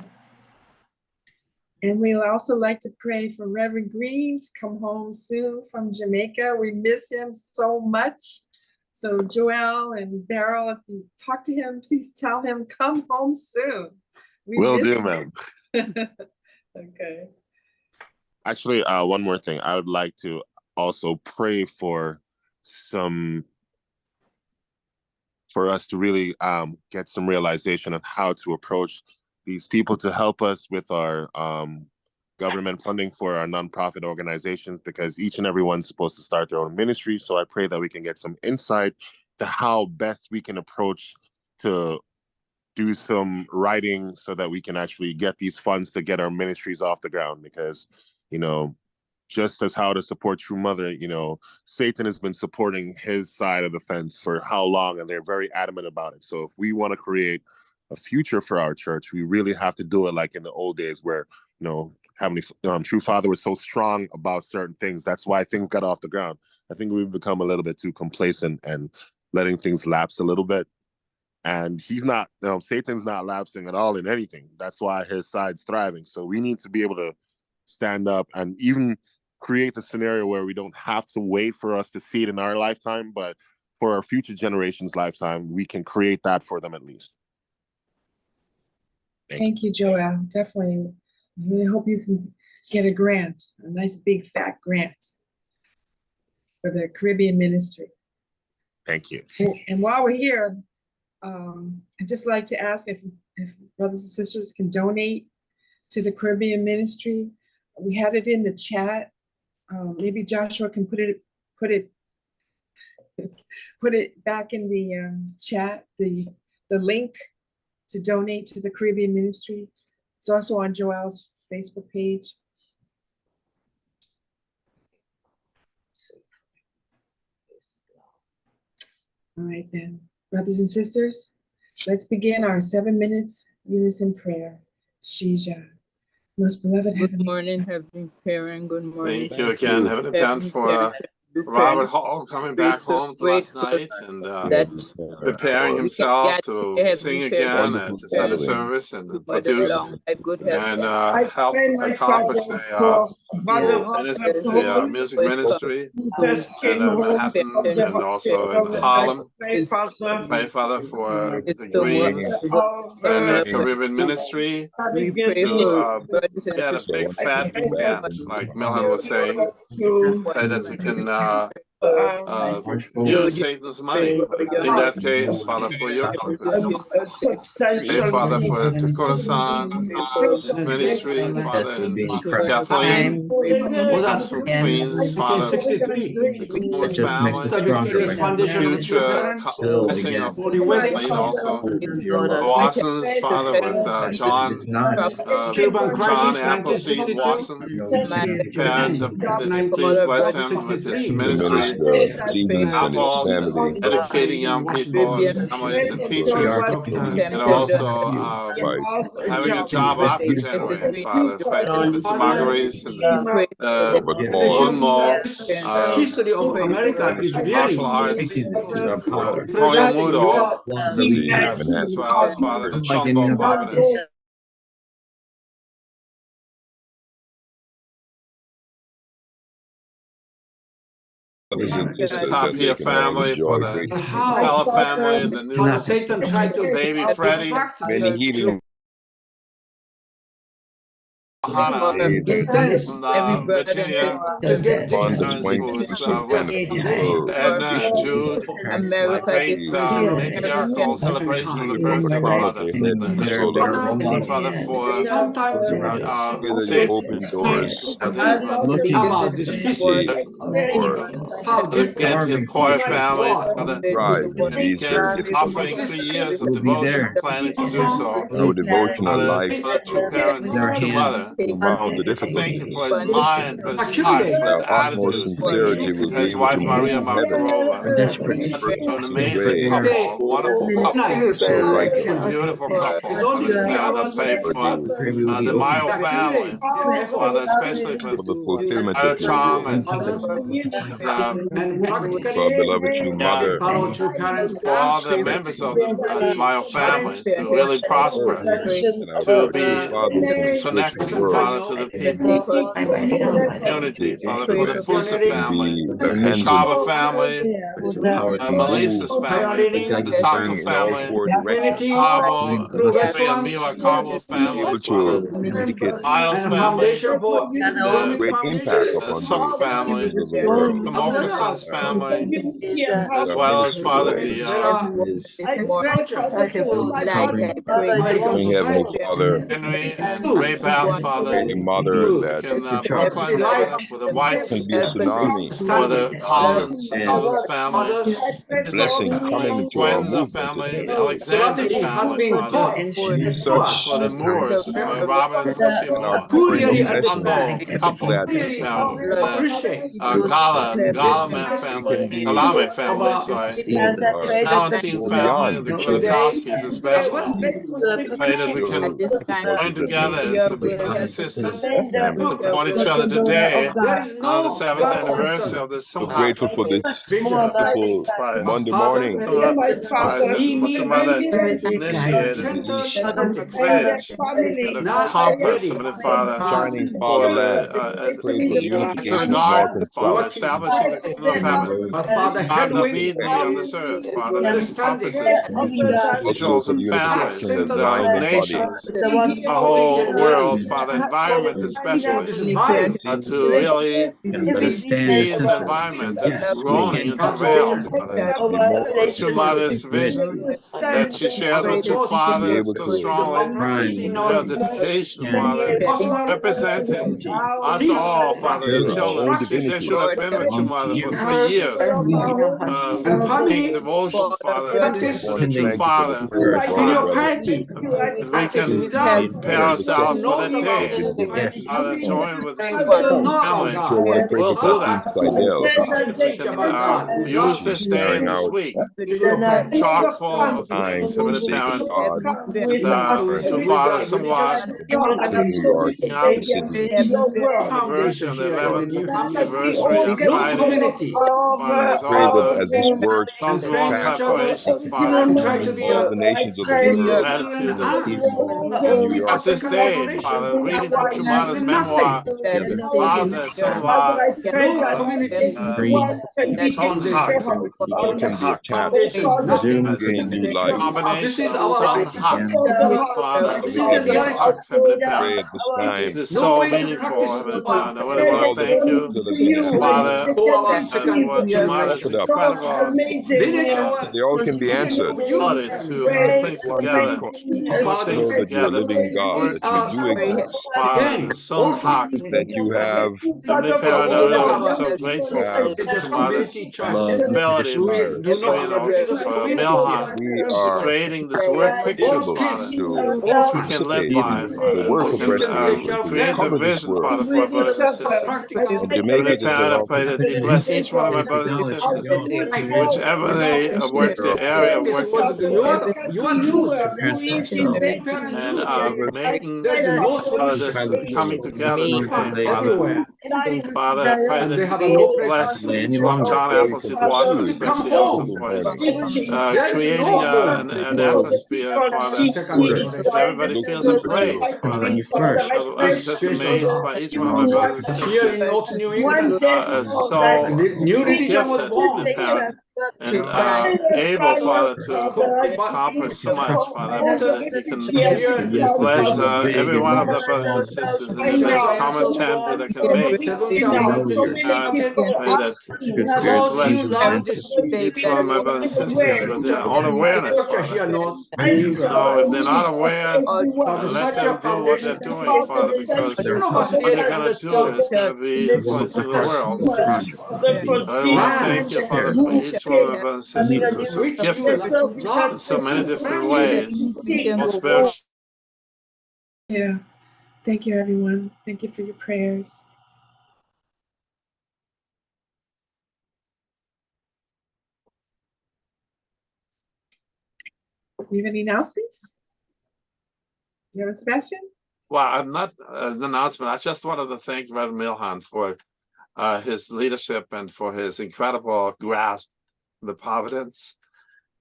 [SPEAKER 1] And we'll also like to pray for Reverend Green to come home soon from Jamaica. We miss him so much. So Joel and Beryl, if you talk to him, please tell him come home soon.
[SPEAKER 9] Will do, ma'am.
[SPEAKER 1] Okay.
[SPEAKER 9] Actually, one more thing. I would like to also pray for us to really get some realization on how to approach these people to help us with our government funding for our nonprofit organizations, because each and every one's supposed to start their own ministry. So I pray that we can get some insight to how best we can approach to do some writing so that we can actually get these funds to get our ministries off the ground. Because, just as how to support True Mother, Satan has been supporting his side of the fence for how long, and they're very adamant about it. So if we want to create a future for our church, we really have to do it like in the old days where, you know, Heavenly True Father was so strong about certain things. That's why things got off the ground. I think we've become a little bit too complacent and letting things lapse a little bit. And he's not, Satan's not lapsing at all in anything. That's why his side's thriving. So we need to be able to stand up and even create the scenario where we don't have to wait for us to see it in our lifetime, but for our future generations' lifetime, we can create that for them at least.
[SPEAKER 1] Thank you, Joel. Definitely. I really hope you can get a grant, a nice big fat grant for the Caribbean ministry.
[SPEAKER 9] Thank you.
[SPEAKER 1] And while we're here, I'd just like to ask if brothers and sisters can donate to the Caribbean ministry. We had it in the chat. Maybe Joshua can put it back in the chat, the link to donate to the Caribbean ministry. It's also on Joel's Facebook page. All right then, brothers and sisters, let's begin our 7 minutes unison prayer. Shija, most beloved
[SPEAKER 10] Good
[SPEAKER 1] Heavenly
[SPEAKER 10] morning, Heavenly Parent. Good morning.
[SPEAKER 3] Thank you again, Heavenly Parent, for Robert Hall coming back home to last night and preparing himself to sing again at the Sunday service and produce and help accomplish the music ministry in Manhattan and also in Harlem. Pray, Father, for the Greens and the Caribbean ministry to get a big fat grant, like Milhan was saying, so that we can use Satan's money. In that case, Father, for your purpose. Pray, Father, for Dakota-san, his ministry, Father, and Kathleen, comes from Queens, Father, the Coolest family, future blessing of Kathleen also. Watson's, Father, with John Appleseed Watson, and please bless him with his ministry, apples, and educating young people, families, and teachers, and also having a job after January, Father. Thank you, Miss Marguerite, and one more
[SPEAKER 11] history of America is very
[SPEAKER 3] martial arts, Koyo Mudo, as well as Father the Chumbo Providence. Top here family, for the Pella family, and the new
[SPEAKER 11] Satan tried to
[SPEAKER 3] baby Freddie, Hannah from Virginia,
[SPEAKER 11] to get
[SPEAKER 3] who's with Edna and Jude, a great matriarchal celebration of the birth of the mother. Father, for safe
[SPEAKER 9] open doors.
[SPEAKER 11] about this history, how
[SPEAKER 3] the Gantian Choir family, Father, and offering 3 years of devotion, planning to do so.
[SPEAKER 9] Our devotional life,
[SPEAKER 3] Father, true parents, true mother.
[SPEAKER 9] around the
[SPEAKER 3] Thank you
[SPEAKER 9] difficulties.
[SPEAKER 3] for his mind, for his heart, for his
[SPEAKER 9] Our utmost
[SPEAKER 3] attitude,
[SPEAKER 9] sincerity will
[SPEAKER 3] for
[SPEAKER 9] be
[SPEAKER 3] his
[SPEAKER 9] able to
[SPEAKER 3] wife Maria
[SPEAKER 9] move heaven
[SPEAKER 3] Makarova. An amazing couple, a wonderful couple,
[SPEAKER 9] so right
[SPEAKER 3] a beautiful couple.
[SPEAKER 11] it's only
[SPEAKER 3] And I pray for the Mayo family, Father, especially for
[SPEAKER 9] for the fulfillment
[SPEAKER 3] Mayo
[SPEAKER 9] of your
[SPEAKER 3] Chong
[SPEAKER 9] will.
[SPEAKER 3] and
[SPEAKER 11] and practically
[SPEAKER 9] For our beloved true mother,
[SPEAKER 11] follow true parents
[SPEAKER 3] for all the members of the Mayo family to really prosper,
[SPEAKER 9] and
[SPEAKER 3] to
[SPEAKER 9] our
[SPEAKER 3] be
[SPEAKER 9] fathers from the
[SPEAKER 3] connecting,
[SPEAKER 9] spiritual world,
[SPEAKER 3] Father, to the people, unity, Father, for the Fusa family,
[SPEAKER 9] the hands of
[SPEAKER 3] Kaba family, Melissa's
[SPEAKER 9] move,
[SPEAKER 3] family, the Saka
[SPEAKER 9] bring in all
[SPEAKER 3] family,
[SPEAKER 9] four directions,
[SPEAKER 3] Cabo,
[SPEAKER 11] through
[SPEAKER 3] Mia
[SPEAKER 11] restaurants
[SPEAKER 3] Cabo
[SPEAKER 9] be
[SPEAKER 3] family,
[SPEAKER 9] able
[SPEAKER 3] Father,
[SPEAKER 9] to communicate
[SPEAKER 3] Miles
[SPEAKER 11] and a
[SPEAKER 3] family,
[SPEAKER 11] foundation for economic
[SPEAKER 9] great impact
[SPEAKER 11] families.
[SPEAKER 9] upon
[SPEAKER 3] Sook
[SPEAKER 9] the
[SPEAKER 3] family,
[SPEAKER 9] peoples of the world.
[SPEAKER 3] the Mokerson's family, as
[SPEAKER 9] Our
[SPEAKER 3] well as
[SPEAKER 9] ministry
[SPEAKER 3] Father
[SPEAKER 9] way.
[SPEAKER 3] the
[SPEAKER 11] Culture,
[SPEAKER 9] Praying Heavenly Father,
[SPEAKER 3] Henry and Ray Bath, Father.
[SPEAKER 9] a mother
[SPEAKER 3] We
[SPEAKER 9] that
[SPEAKER 3] can
[SPEAKER 9] can
[SPEAKER 3] proclaim, Father, for the Whites,
[SPEAKER 9] be a tsunami,
[SPEAKER 3] for the Collins family,
[SPEAKER 9] a blessing coming
[SPEAKER 3] the
[SPEAKER 9] into our
[SPEAKER 3] Windsor
[SPEAKER 9] movement
[SPEAKER 3] family, the
[SPEAKER 9] today.
[SPEAKER 3] Alexander
[SPEAKER 11] has
[SPEAKER 3] family,
[SPEAKER 11] been
[SPEAKER 3] Father,
[SPEAKER 11] taught
[SPEAKER 9] Use
[SPEAKER 11] to
[SPEAKER 9] such
[SPEAKER 3] for the
[SPEAKER 11] us.
[SPEAKER 3] Moors, for Robert and Lucy
[SPEAKER 9] in our
[SPEAKER 3] Moore,
[SPEAKER 11] Who
[SPEAKER 9] praying
[SPEAKER 11] really
[SPEAKER 3] the
[SPEAKER 9] sessions
[SPEAKER 3] unknown
[SPEAKER 11] understand,
[SPEAKER 3] couple
[SPEAKER 9] that
[SPEAKER 11] really
[SPEAKER 3] family, the
[SPEAKER 11] appreciate this
[SPEAKER 3] Galame
[SPEAKER 9] we can
[SPEAKER 3] family,
[SPEAKER 9] be
[SPEAKER 3] Galame family,
[SPEAKER 11] about
[SPEAKER 3] sorry,
[SPEAKER 9] to
[SPEAKER 3] Palatine
[SPEAKER 9] go
[SPEAKER 3] family,
[SPEAKER 9] beyond
[SPEAKER 3] the
[SPEAKER 9] the children.
[SPEAKER 3] Grotowskis especially. Pray that we
[SPEAKER 9] Your
[SPEAKER 3] can join together
[SPEAKER 9] dedication
[SPEAKER 3] as
[SPEAKER 9] to
[SPEAKER 3] brothers and sisters,
[SPEAKER 9] family.
[SPEAKER 3] support each other today
[SPEAKER 11] there is
[SPEAKER 3] on the
[SPEAKER 11] no
[SPEAKER 3] 7th
[SPEAKER 11] God
[SPEAKER 3] anniversary of the
[SPEAKER 9] So
[SPEAKER 3] Sunhak
[SPEAKER 9] grateful for this
[SPEAKER 11] vineyard.
[SPEAKER 9] beautiful
[SPEAKER 3] Spice.
[SPEAKER 9] Monday
[SPEAKER 11] Father,
[SPEAKER 9] morning.
[SPEAKER 3] Peace Pies that
[SPEAKER 11] me,
[SPEAKER 3] Much
[SPEAKER 11] me,
[SPEAKER 3] Mother
[SPEAKER 11] Benji,
[SPEAKER 3] initiated
[SPEAKER 9] To the east,
[SPEAKER 11] centers
[SPEAKER 3] a
[SPEAKER 11] of
[SPEAKER 3] pledge and a
[SPEAKER 11] not
[SPEAKER 3] compass,
[SPEAKER 11] ready.
[SPEAKER 3] Heavenly Father,
[SPEAKER 9] shining
[SPEAKER 3] for
[SPEAKER 9] fatherland.
[SPEAKER 3] the
[SPEAKER 9] Pray for the
[SPEAKER 3] to the
[SPEAKER 9] unification of north
[SPEAKER 3] garden,
[SPEAKER 9] and
[SPEAKER 3] Father,
[SPEAKER 9] south.
[SPEAKER 11] What you
[SPEAKER 3] establishing the kingdom of
[SPEAKER 9] Open the
[SPEAKER 3] heaven,
[SPEAKER 9] road
[SPEAKER 11] but Father,
[SPEAKER 3] Garden of
[SPEAKER 11] helping
[SPEAKER 9] to
[SPEAKER 3] Eden here on
[SPEAKER 9] exit.
[SPEAKER 3] this earth, Father, that
[SPEAKER 11] understanding
[SPEAKER 3] encompasses
[SPEAKER 9] And this is also
[SPEAKER 3] individuals
[SPEAKER 9] for the
[SPEAKER 3] and
[SPEAKER 11] not
[SPEAKER 3] families
[SPEAKER 9] unification of
[SPEAKER 3] and
[SPEAKER 9] the
[SPEAKER 11] centers of
[SPEAKER 9] mind and body.
[SPEAKER 3] nations,
[SPEAKER 11] thinking
[SPEAKER 3] a
[SPEAKER 11] how they
[SPEAKER 3] whole
[SPEAKER 11] can learn
[SPEAKER 3] world, Father, environment
[SPEAKER 11] for
[SPEAKER 3] especially,
[SPEAKER 11] this life.
[SPEAKER 3] to really ease the environment that's groaning in travail, Father.
[SPEAKER 9] Be more
[SPEAKER 3] It's your mother's vision that she shares with your
[SPEAKER 11] Those
[SPEAKER 9] to be
[SPEAKER 3] father
[SPEAKER 9] able
[SPEAKER 3] so
[SPEAKER 9] to
[SPEAKER 3] strongly,
[SPEAKER 11] democracy
[SPEAKER 3] and her
[SPEAKER 11] knowledge,
[SPEAKER 3] dedication, Father,
[SPEAKER 11] personal
[SPEAKER 3] representing us
[SPEAKER 11] peace,
[SPEAKER 3] all, Father, the
[SPEAKER 9] share our
[SPEAKER 11] practice,
[SPEAKER 3] children.
[SPEAKER 9] own
[SPEAKER 3] They
[SPEAKER 9] divinity
[SPEAKER 3] should have been with your mother for 3 years,
[SPEAKER 11] and
[SPEAKER 3] making
[SPEAKER 11] family
[SPEAKER 3] devotion, Father,
[SPEAKER 11] practice
[SPEAKER 3] for
[SPEAKER 9] want
[SPEAKER 3] the
[SPEAKER 9] to
[SPEAKER 3] true
[SPEAKER 9] thank you for the
[SPEAKER 3] Father.
[SPEAKER 9] prayers of
[SPEAKER 11] in
[SPEAKER 9] our
[SPEAKER 11] your
[SPEAKER 9] brother
[SPEAKER 11] piety.
[SPEAKER 3] If we can
[SPEAKER 11] Without
[SPEAKER 3] prepare
[SPEAKER 9] and the
[SPEAKER 11] to
[SPEAKER 3] ourselves for
[SPEAKER 11] know
[SPEAKER 3] that
[SPEAKER 9] they've
[SPEAKER 11] about
[SPEAKER 3] day,
[SPEAKER 9] been given.
[SPEAKER 3] Father, join with
[SPEAKER 11] to know about
[SPEAKER 3] family,
[SPEAKER 9] So I
[SPEAKER 11] God.
[SPEAKER 9] want to pray
[SPEAKER 3] we'll
[SPEAKER 9] for
[SPEAKER 3] do
[SPEAKER 9] Pastor
[SPEAKER 3] that.
[SPEAKER 11] Father,
[SPEAKER 9] Slidell,
[SPEAKER 3] If we
[SPEAKER 11] teach
[SPEAKER 3] can
[SPEAKER 11] about God
[SPEAKER 3] use
[SPEAKER 11] without
[SPEAKER 3] this day
[SPEAKER 9] carrying
[SPEAKER 3] and this
[SPEAKER 9] out
[SPEAKER 3] week,
[SPEAKER 11] your head.
[SPEAKER 3] chock full of
[SPEAKER 9] time
[SPEAKER 3] things,
[SPEAKER 9] for the
[SPEAKER 3] Heavenly
[SPEAKER 9] sake of
[SPEAKER 3] Parent,
[SPEAKER 9] God
[SPEAKER 3] and to
[SPEAKER 11] With
[SPEAKER 3] Father
[SPEAKER 11] the
[SPEAKER 3] somewhat
[SPEAKER 11] religious
[SPEAKER 9] in New York,
[SPEAKER 3] up
[SPEAKER 9] the city.
[SPEAKER 3] anniversary on
[SPEAKER 11] foundations
[SPEAKER 3] the
[SPEAKER 11] here in the
[SPEAKER 3] 11th
[SPEAKER 11] New Hampshire.
[SPEAKER 3] anniversary of
[SPEAKER 11] No
[SPEAKER 3] fighting,
[SPEAKER 11] community
[SPEAKER 3] Father, with
[SPEAKER 9] Pray
[SPEAKER 3] all
[SPEAKER 9] that
[SPEAKER 3] the
[SPEAKER 9] as this work
[SPEAKER 3] gone
[SPEAKER 11] and
[SPEAKER 3] through all
[SPEAKER 11] thank each
[SPEAKER 9] impacts
[SPEAKER 11] other
[SPEAKER 3] preparations, Father,
[SPEAKER 11] and try to be
[SPEAKER 9] all
[SPEAKER 11] a
[SPEAKER 9] the nations of the world,
[SPEAKER 3] gratitude
[SPEAKER 11] and
[SPEAKER 3] that
[SPEAKER 9] in New York,
[SPEAKER 3] at this
[SPEAKER 11] African
[SPEAKER 3] day,
[SPEAKER 11] collaboration
[SPEAKER 3] Father, reading from
[SPEAKER 11] is
[SPEAKER 3] Chumada's memoir,
[SPEAKER 11] nothing.
[SPEAKER 3] Father, somewhat
[SPEAKER 11] No community
[SPEAKER 3] Son
[SPEAKER 11] in this
[SPEAKER 3] Hak,
[SPEAKER 9] all can be
[SPEAKER 3] Hak,
[SPEAKER 9] attached
[SPEAKER 11] foundations, nothing.
[SPEAKER 9] to
[SPEAKER 3] as
[SPEAKER 9] gain new
[SPEAKER 3] a
[SPEAKER 9] life.
[SPEAKER 11] This
[SPEAKER 3] combination
[SPEAKER 11] is
[SPEAKER 3] of
[SPEAKER 11] our
[SPEAKER 3] Son Hak, Father,
[SPEAKER 9] So we
[SPEAKER 11] civic
[SPEAKER 9] can
[SPEAKER 3] and
[SPEAKER 11] direction.
[SPEAKER 3] Hak, Heavenly
[SPEAKER 9] pray
[SPEAKER 3] Parent.
[SPEAKER 9] at this time
[SPEAKER 3] It is
[SPEAKER 11] No
[SPEAKER 3] so
[SPEAKER 11] way to
[SPEAKER 3] meaningful,
[SPEAKER 11] practice
[SPEAKER 3] Heavenly
[SPEAKER 11] but
[SPEAKER 3] Parent. I really
[SPEAKER 9] for
[SPEAKER 3] want to
[SPEAKER 9] all the
[SPEAKER 3] thank
[SPEAKER 9] folks
[SPEAKER 3] you,
[SPEAKER 9] that have been
[SPEAKER 3] Father,
[SPEAKER 11] to our second
[SPEAKER 3] for Chumada's
[SPEAKER 9] offered up,
[SPEAKER 11] generation.
[SPEAKER 3] incredible
[SPEAKER 11] Village
[SPEAKER 9] that they all can be answered.
[SPEAKER 11] youth
[SPEAKER 3] ability to put things
[SPEAKER 9] Want to
[SPEAKER 3] together, put
[SPEAKER 11] Father,
[SPEAKER 3] things
[SPEAKER 9] know that you're a
[SPEAKER 3] together
[SPEAKER 9] living
[SPEAKER 3] that
[SPEAKER 9] God,
[SPEAKER 3] work,
[SPEAKER 9] that you do exist,
[SPEAKER 3] Father,
[SPEAKER 11] again,
[SPEAKER 3] and Son
[SPEAKER 11] also,
[SPEAKER 3] Hak.
[SPEAKER 9] that you have
[SPEAKER 3] Heavenly Parent, I
[SPEAKER 11] all
[SPEAKER 3] really
[SPEAKER 11] have
[SPEAKER 3] am so
[SPEAKER 9] you
[SPEAKER 3] grateful
[SPEAKER 9] have
[SPEAKER 3] for
[SPEAKER 11] religious
[SPEAKER 3] Chumada's
[SPEAKER 11] community church.
[SPEAKER 9] love and you
[SPEAKER 3] ability,
[SPEAKER 9] desire
[SPEAKER 11] Do
[SPEAKER 3] for,
[SPEAKER 11] not
[SPEAKER 3] you
[SPEAKER 11] have a
[SPEAKER 3] know,
[SPEAKER 11] religious
[SPEAKER 3] for
[SPEAKER 11] community here.
[SPEAKER 3] Milhan,
[SPEAKER 9] that we
[SPEAKER 3] for
[SPEAKER 9] are
[SPEAKER 3] creating this work pictures,
[SPEAKER 11] All
[SPEAKER 9] able
[SPEAKER 3] Father,
[SPEAKER 11] kids,
[SPEAKER 9] to
[SPEAKER 11] all
[SPEAKER 3] which we can live
[SPEAKER 9] participate
[SPEAKER 3] by,
[SPEAKER 9] in the
[SPEAKER 3] Father.
[SPEAKER 9] work
[SPEAKER 3] We
[SPEAKER 9] of
[SPEAKER 3] can
[SPEAKER 11] Christians take
[SPEAKER 9] restoration,
[SPEAKER 11] care
[SPEAKER 9] to
[SPEAKER 11] of
[SPEAKER 3] create the
[SPEAKER 11] them.
[SPEAKER 9] recover this
[SPEAKER 3] vision,
[SPEAKER 9] world.
[SPEAKER 3] Father, for our brothers and sisters.
[SPEAKER 11] Practical
[SPEAKER 9] And Jamaica
[SPEAKER 3] Heavenly
[SPEAKER 9] does it
[SPEAKER 3] Parent, I
[SPEAKER 9] all
[SPEAKER 3] pray
[SPEAKER 9] from
[SPEAKER 3] that you bless each one of my brothers and sisters,
[SPEAKER 11] life
[SPEAKER 3] whichever they
[SPEAKER 11] without
[SPEAKER 3] work,
[SPEAKER 9] share
[SPEAKER 3] the
[SPEAKER 9] our
[SPEAKER 3] area of
[SPEAKER 9] prayers.
[SPEAKER 11] practice
[SPEAKER 3] work,
[SPEAKER 11] what you are choosing.
[SPEAKER 3] and
[SPEAKER 11] If you are choosing,
[SPEAKER 3] making
[SPEAKER 11] there's no
[SPEAKER 3] this
[SPEAKER 11] solution.
[SPEAKER 3] coming together
[SPEAKER 11] It
[SPEAKER 3] today,
[SPEAKER 11] comes
[SPEAKER 3] Father.
[SPEAKER 11] everywhere,
[SPEAKER 3] Father, I pray
[SPEAKER 11] and
[SPEAKER 3] that
[SPEAKER 11] they
[SPEAKER 3] you
[SPEAKER 11] have a no
[SPEAKER 3] please
[SPEAKER 11] place to
[SPEAKER 3] bless
[SPEAKER 11] sleep.
[SPEAKER 3] each one, John
[SPEAKER 9] Grateful
[SPEAKER 3] Appleseed
[SPEAKER 9] for the
[SPEAKER 3] Watson,
[SPEAKER 11] When
[SPEAKER 9] food
[SPEAKER 11] you come
[SPEAKER 3] especially
[SPEAKER 9] that
[SPEAKER 3] also
[SPEAKER 9] this
[SPEAKER 11] home,
[SPEAKER 3] for his
[SPEAKER 9] morning.
[SPEAKER 11] there is
[SPEAKER 3] creating
[SPEAKER 11] no home
[SPEAKER 3] an
[SPEAKER 11] place
[SPEAKER 9] Lord,
[SPEAKER 3] atmosphere,
[SPEAKER 11] for
[SPEAKER 3] Father,
[SPEAKER 11] second
[SPEAKER 3] that
[SPEAKER 11] generation.
[SPEAKER 3] everybody
[SPEAKER 9] look
[SPEAKER 3] feels
[SPEAKER 9] to you,
[SPEAKER 3] embraced, Father. I'm
[SPEAKER 11] This
[SPEAKER 3] just
[SPEAKER 11] situation
[SPEAKER 3] amazed by each one of my brothers and
[SPEAKER 11] is here
[SPEAKER 3] sisters
[SPEAKER 11] in North New England,
[SPEAKER 3] are
[SPEAKER 11] and
[SPEAKER 3] so
[SPEAKER 11] the new religion was
[SPEAKER 3] gifted, Heavenly
[SPEAKER 11] born.
[SPEAKER 3] Parent, and
[SPEAKER 11] Uh,
[SPEAKER 3] able, Father, to
[SPEAKER 11] but
[SPEAKER 3] accomplish so much, Father. I pray
[SPEAKER 11] after
[SPEAKER 3] that you can
[SPEAKER 11] years
[SPEAKER 3] please bless
[SPEAKER 11] of
[SPEAKER 3] every one of the brothers and sisters in the best common
[SPEAKER 11] science
[SPEAKER 3] chant that
[SPEAKER 11] war,
[SPEAKER 3] I can make.
[SPEAKER 11] 70 years
[SPEAKER 3] And
[SPEAKER 11] started,
[SPEAKER 3] pray that you
[SPEAKER 11] God
[SPEAKER 3] bless
[SPEAKER 11] used us, this
[SPEAKER 3] each one of my brothers and sisters with their own awareness,
[SPEAKER 11] agriculture
[SPEAKER 3] Father.
[SPEAKER 11] here in North New England.
[SPEAKER 3] No, if they're not aware,
[SPEAKER 11] For
[SPEAKER 3] let
[SPEAKER 11] such a
[SPEAKER 3] them do what they're
[SPEAKER 11] foundation,
[SPEAKER 3] doing, Father, because
[SPEAKER 11] none of us
[SPEAKER 3] what
[SPEAKER 11] really
[SPEAKER 3] they're going to do
[SPEAKER 11] understood
[SPEAKER 3] is going to be influencing the world. I really want to thank
[SPEAKER 11] land.
[SPEAKER 3] you, Father, for each one of my brothers and sisters who are so
[SPEAKER 11] Which you
[SPEAKER 3] gifted in
[SPEAKER 11] not
[SPEAKER 3] so many different
[SPEAKER 11] brand new.
[SPEAKER 3] ways, both spiritual.
[SPEAKER 1] Yeah. Thank you, everyone. Thank you for your prayers. We have any announcements? You have a Sebastian?
[SPEAKER 3] Well, I'm not an announcement. I just wanted to thank Reverend Milhan for his leadership and for his incredible grasp of the providence.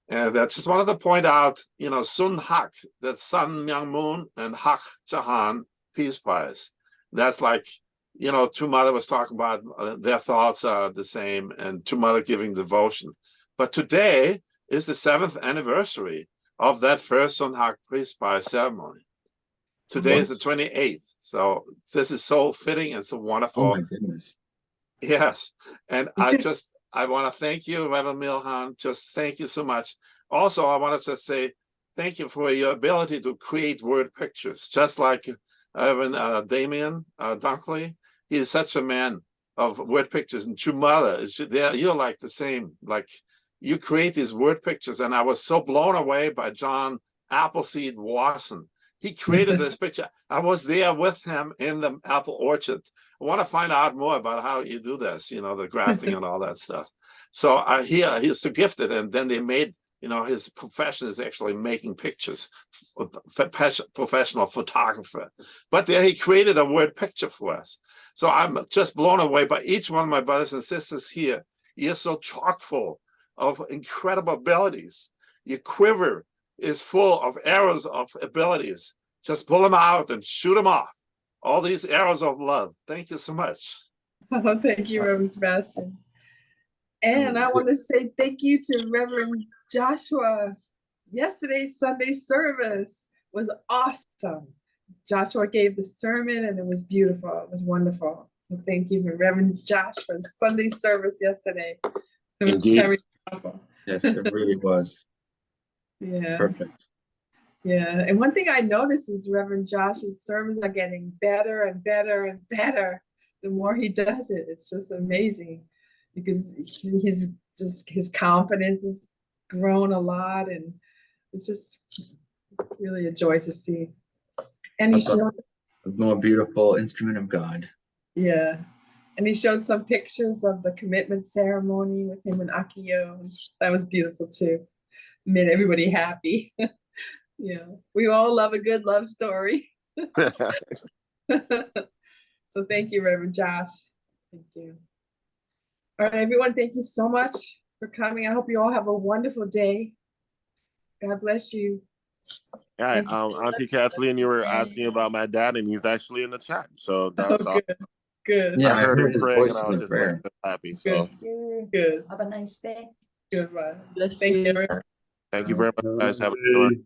[SPEAKER 3] And I just wanted to point out, Sun Hak, that's Sun Myung Moon, and Hak Jahan, Peace Prize. That's like, True Mother was talking about their thoughts are the same, and True Mother giving devotion. But today is the 7th anniversary of that first Sun Hak Peace Prize ceremony. Today is the 28th. So this is so fitting and so wonderful.
[SPEAKER 2] Oh my goodness.
[SPEAKER 3] Yes. And I want to thank you, Reverend Milhan. Just thank you so much. Also, I want to just say thank you for your ability to create word pictures, just like Damien Dunkley. He is such a man of word pictures, and your mother is there. You're like the same. Like you create these word pictures, and I was so blown away by John Appleseed Wasson. He created this picture. I was there with him in the apple orchard. I want to find out more about how you do this, you know, the grafting and all that stuff. So he's so gifted, and then they made, you know, his profession is actually making pictures, professional photographer. But there he created a word picture for us. So I'm just blown away by each one of my brothers and sisters here. You're so chock full of incredible abilities. Your quiver is full of arrows of abilities. Just pull them out and shoot them off. All these arrows of love. Thank you so much.
[SPEAKER 1] Oh, thank you, Reverend Sebastian. And I want to say thank you to Reverend Joshua. Yesterday's Sunday service was awesome. Joshua gave the sermon and it was beautiful. It was wonderful. So thank you for Reverend Josh for Sunday service yesterday. It was
[SPEAKER 2] Indeed.
[SPEAKER 1] very powerful.
[SPEAKER 2] Yes, it really was.
[SPEAKER 1] Yeah.
[SPEAKER 2] Perfect.
[SPEAKER 1] Yeah. And one thing I noticed is Reverend Josh's sermons are getting better and better and better the more he does it. It's just amazing because his confidence has grown a lot, and it's just really a joy to see. And he showed,
[SPEAKER 2] A more beautiful instrument of God.
[SPEAKER 1] yeah, and he showed some pictures of the commitment ceremony with him and Akio. That was beautiful too. Made everybody happy. Yeah, we all love a good love story. So thank you, Reverend Josh. Thank you. All right, everyone, thank you so much for coming. I hope you all have a wonderful day. God bless you.
[SPEAKER 9] Yeah, Auntie Kathleen, you were asking about my dad, and he's actually in the chat. So that's
[SPEAKER 1] good. Good.
[SPEAKER 2] Yeah,
[SPEAKER 9] I heard him
[SPEAKER 2] his
[SPEAKER 9] praying,
[SPEAKER 2] voice
[SPEAKER 9] and I
[SPEAKER 2] in
[SPEAKER 9] was
[SPEAKER 2] the
[SPEAKER 9] just
[SPEAKER 2] prayer.
[SPEAKER 9] like happy. So
[SPEAKER 1] Good.
[SPEAKER 11] Have a nice day.
[SPEAKER 1] Goodbye.
[SPEAKER 7] Bless
[SPEAKER 1] Thank
[SPEAKER 7] you.
[SPEAKER 1] you.
[SPEAKER 9] thank you very much, guys. Have a good one.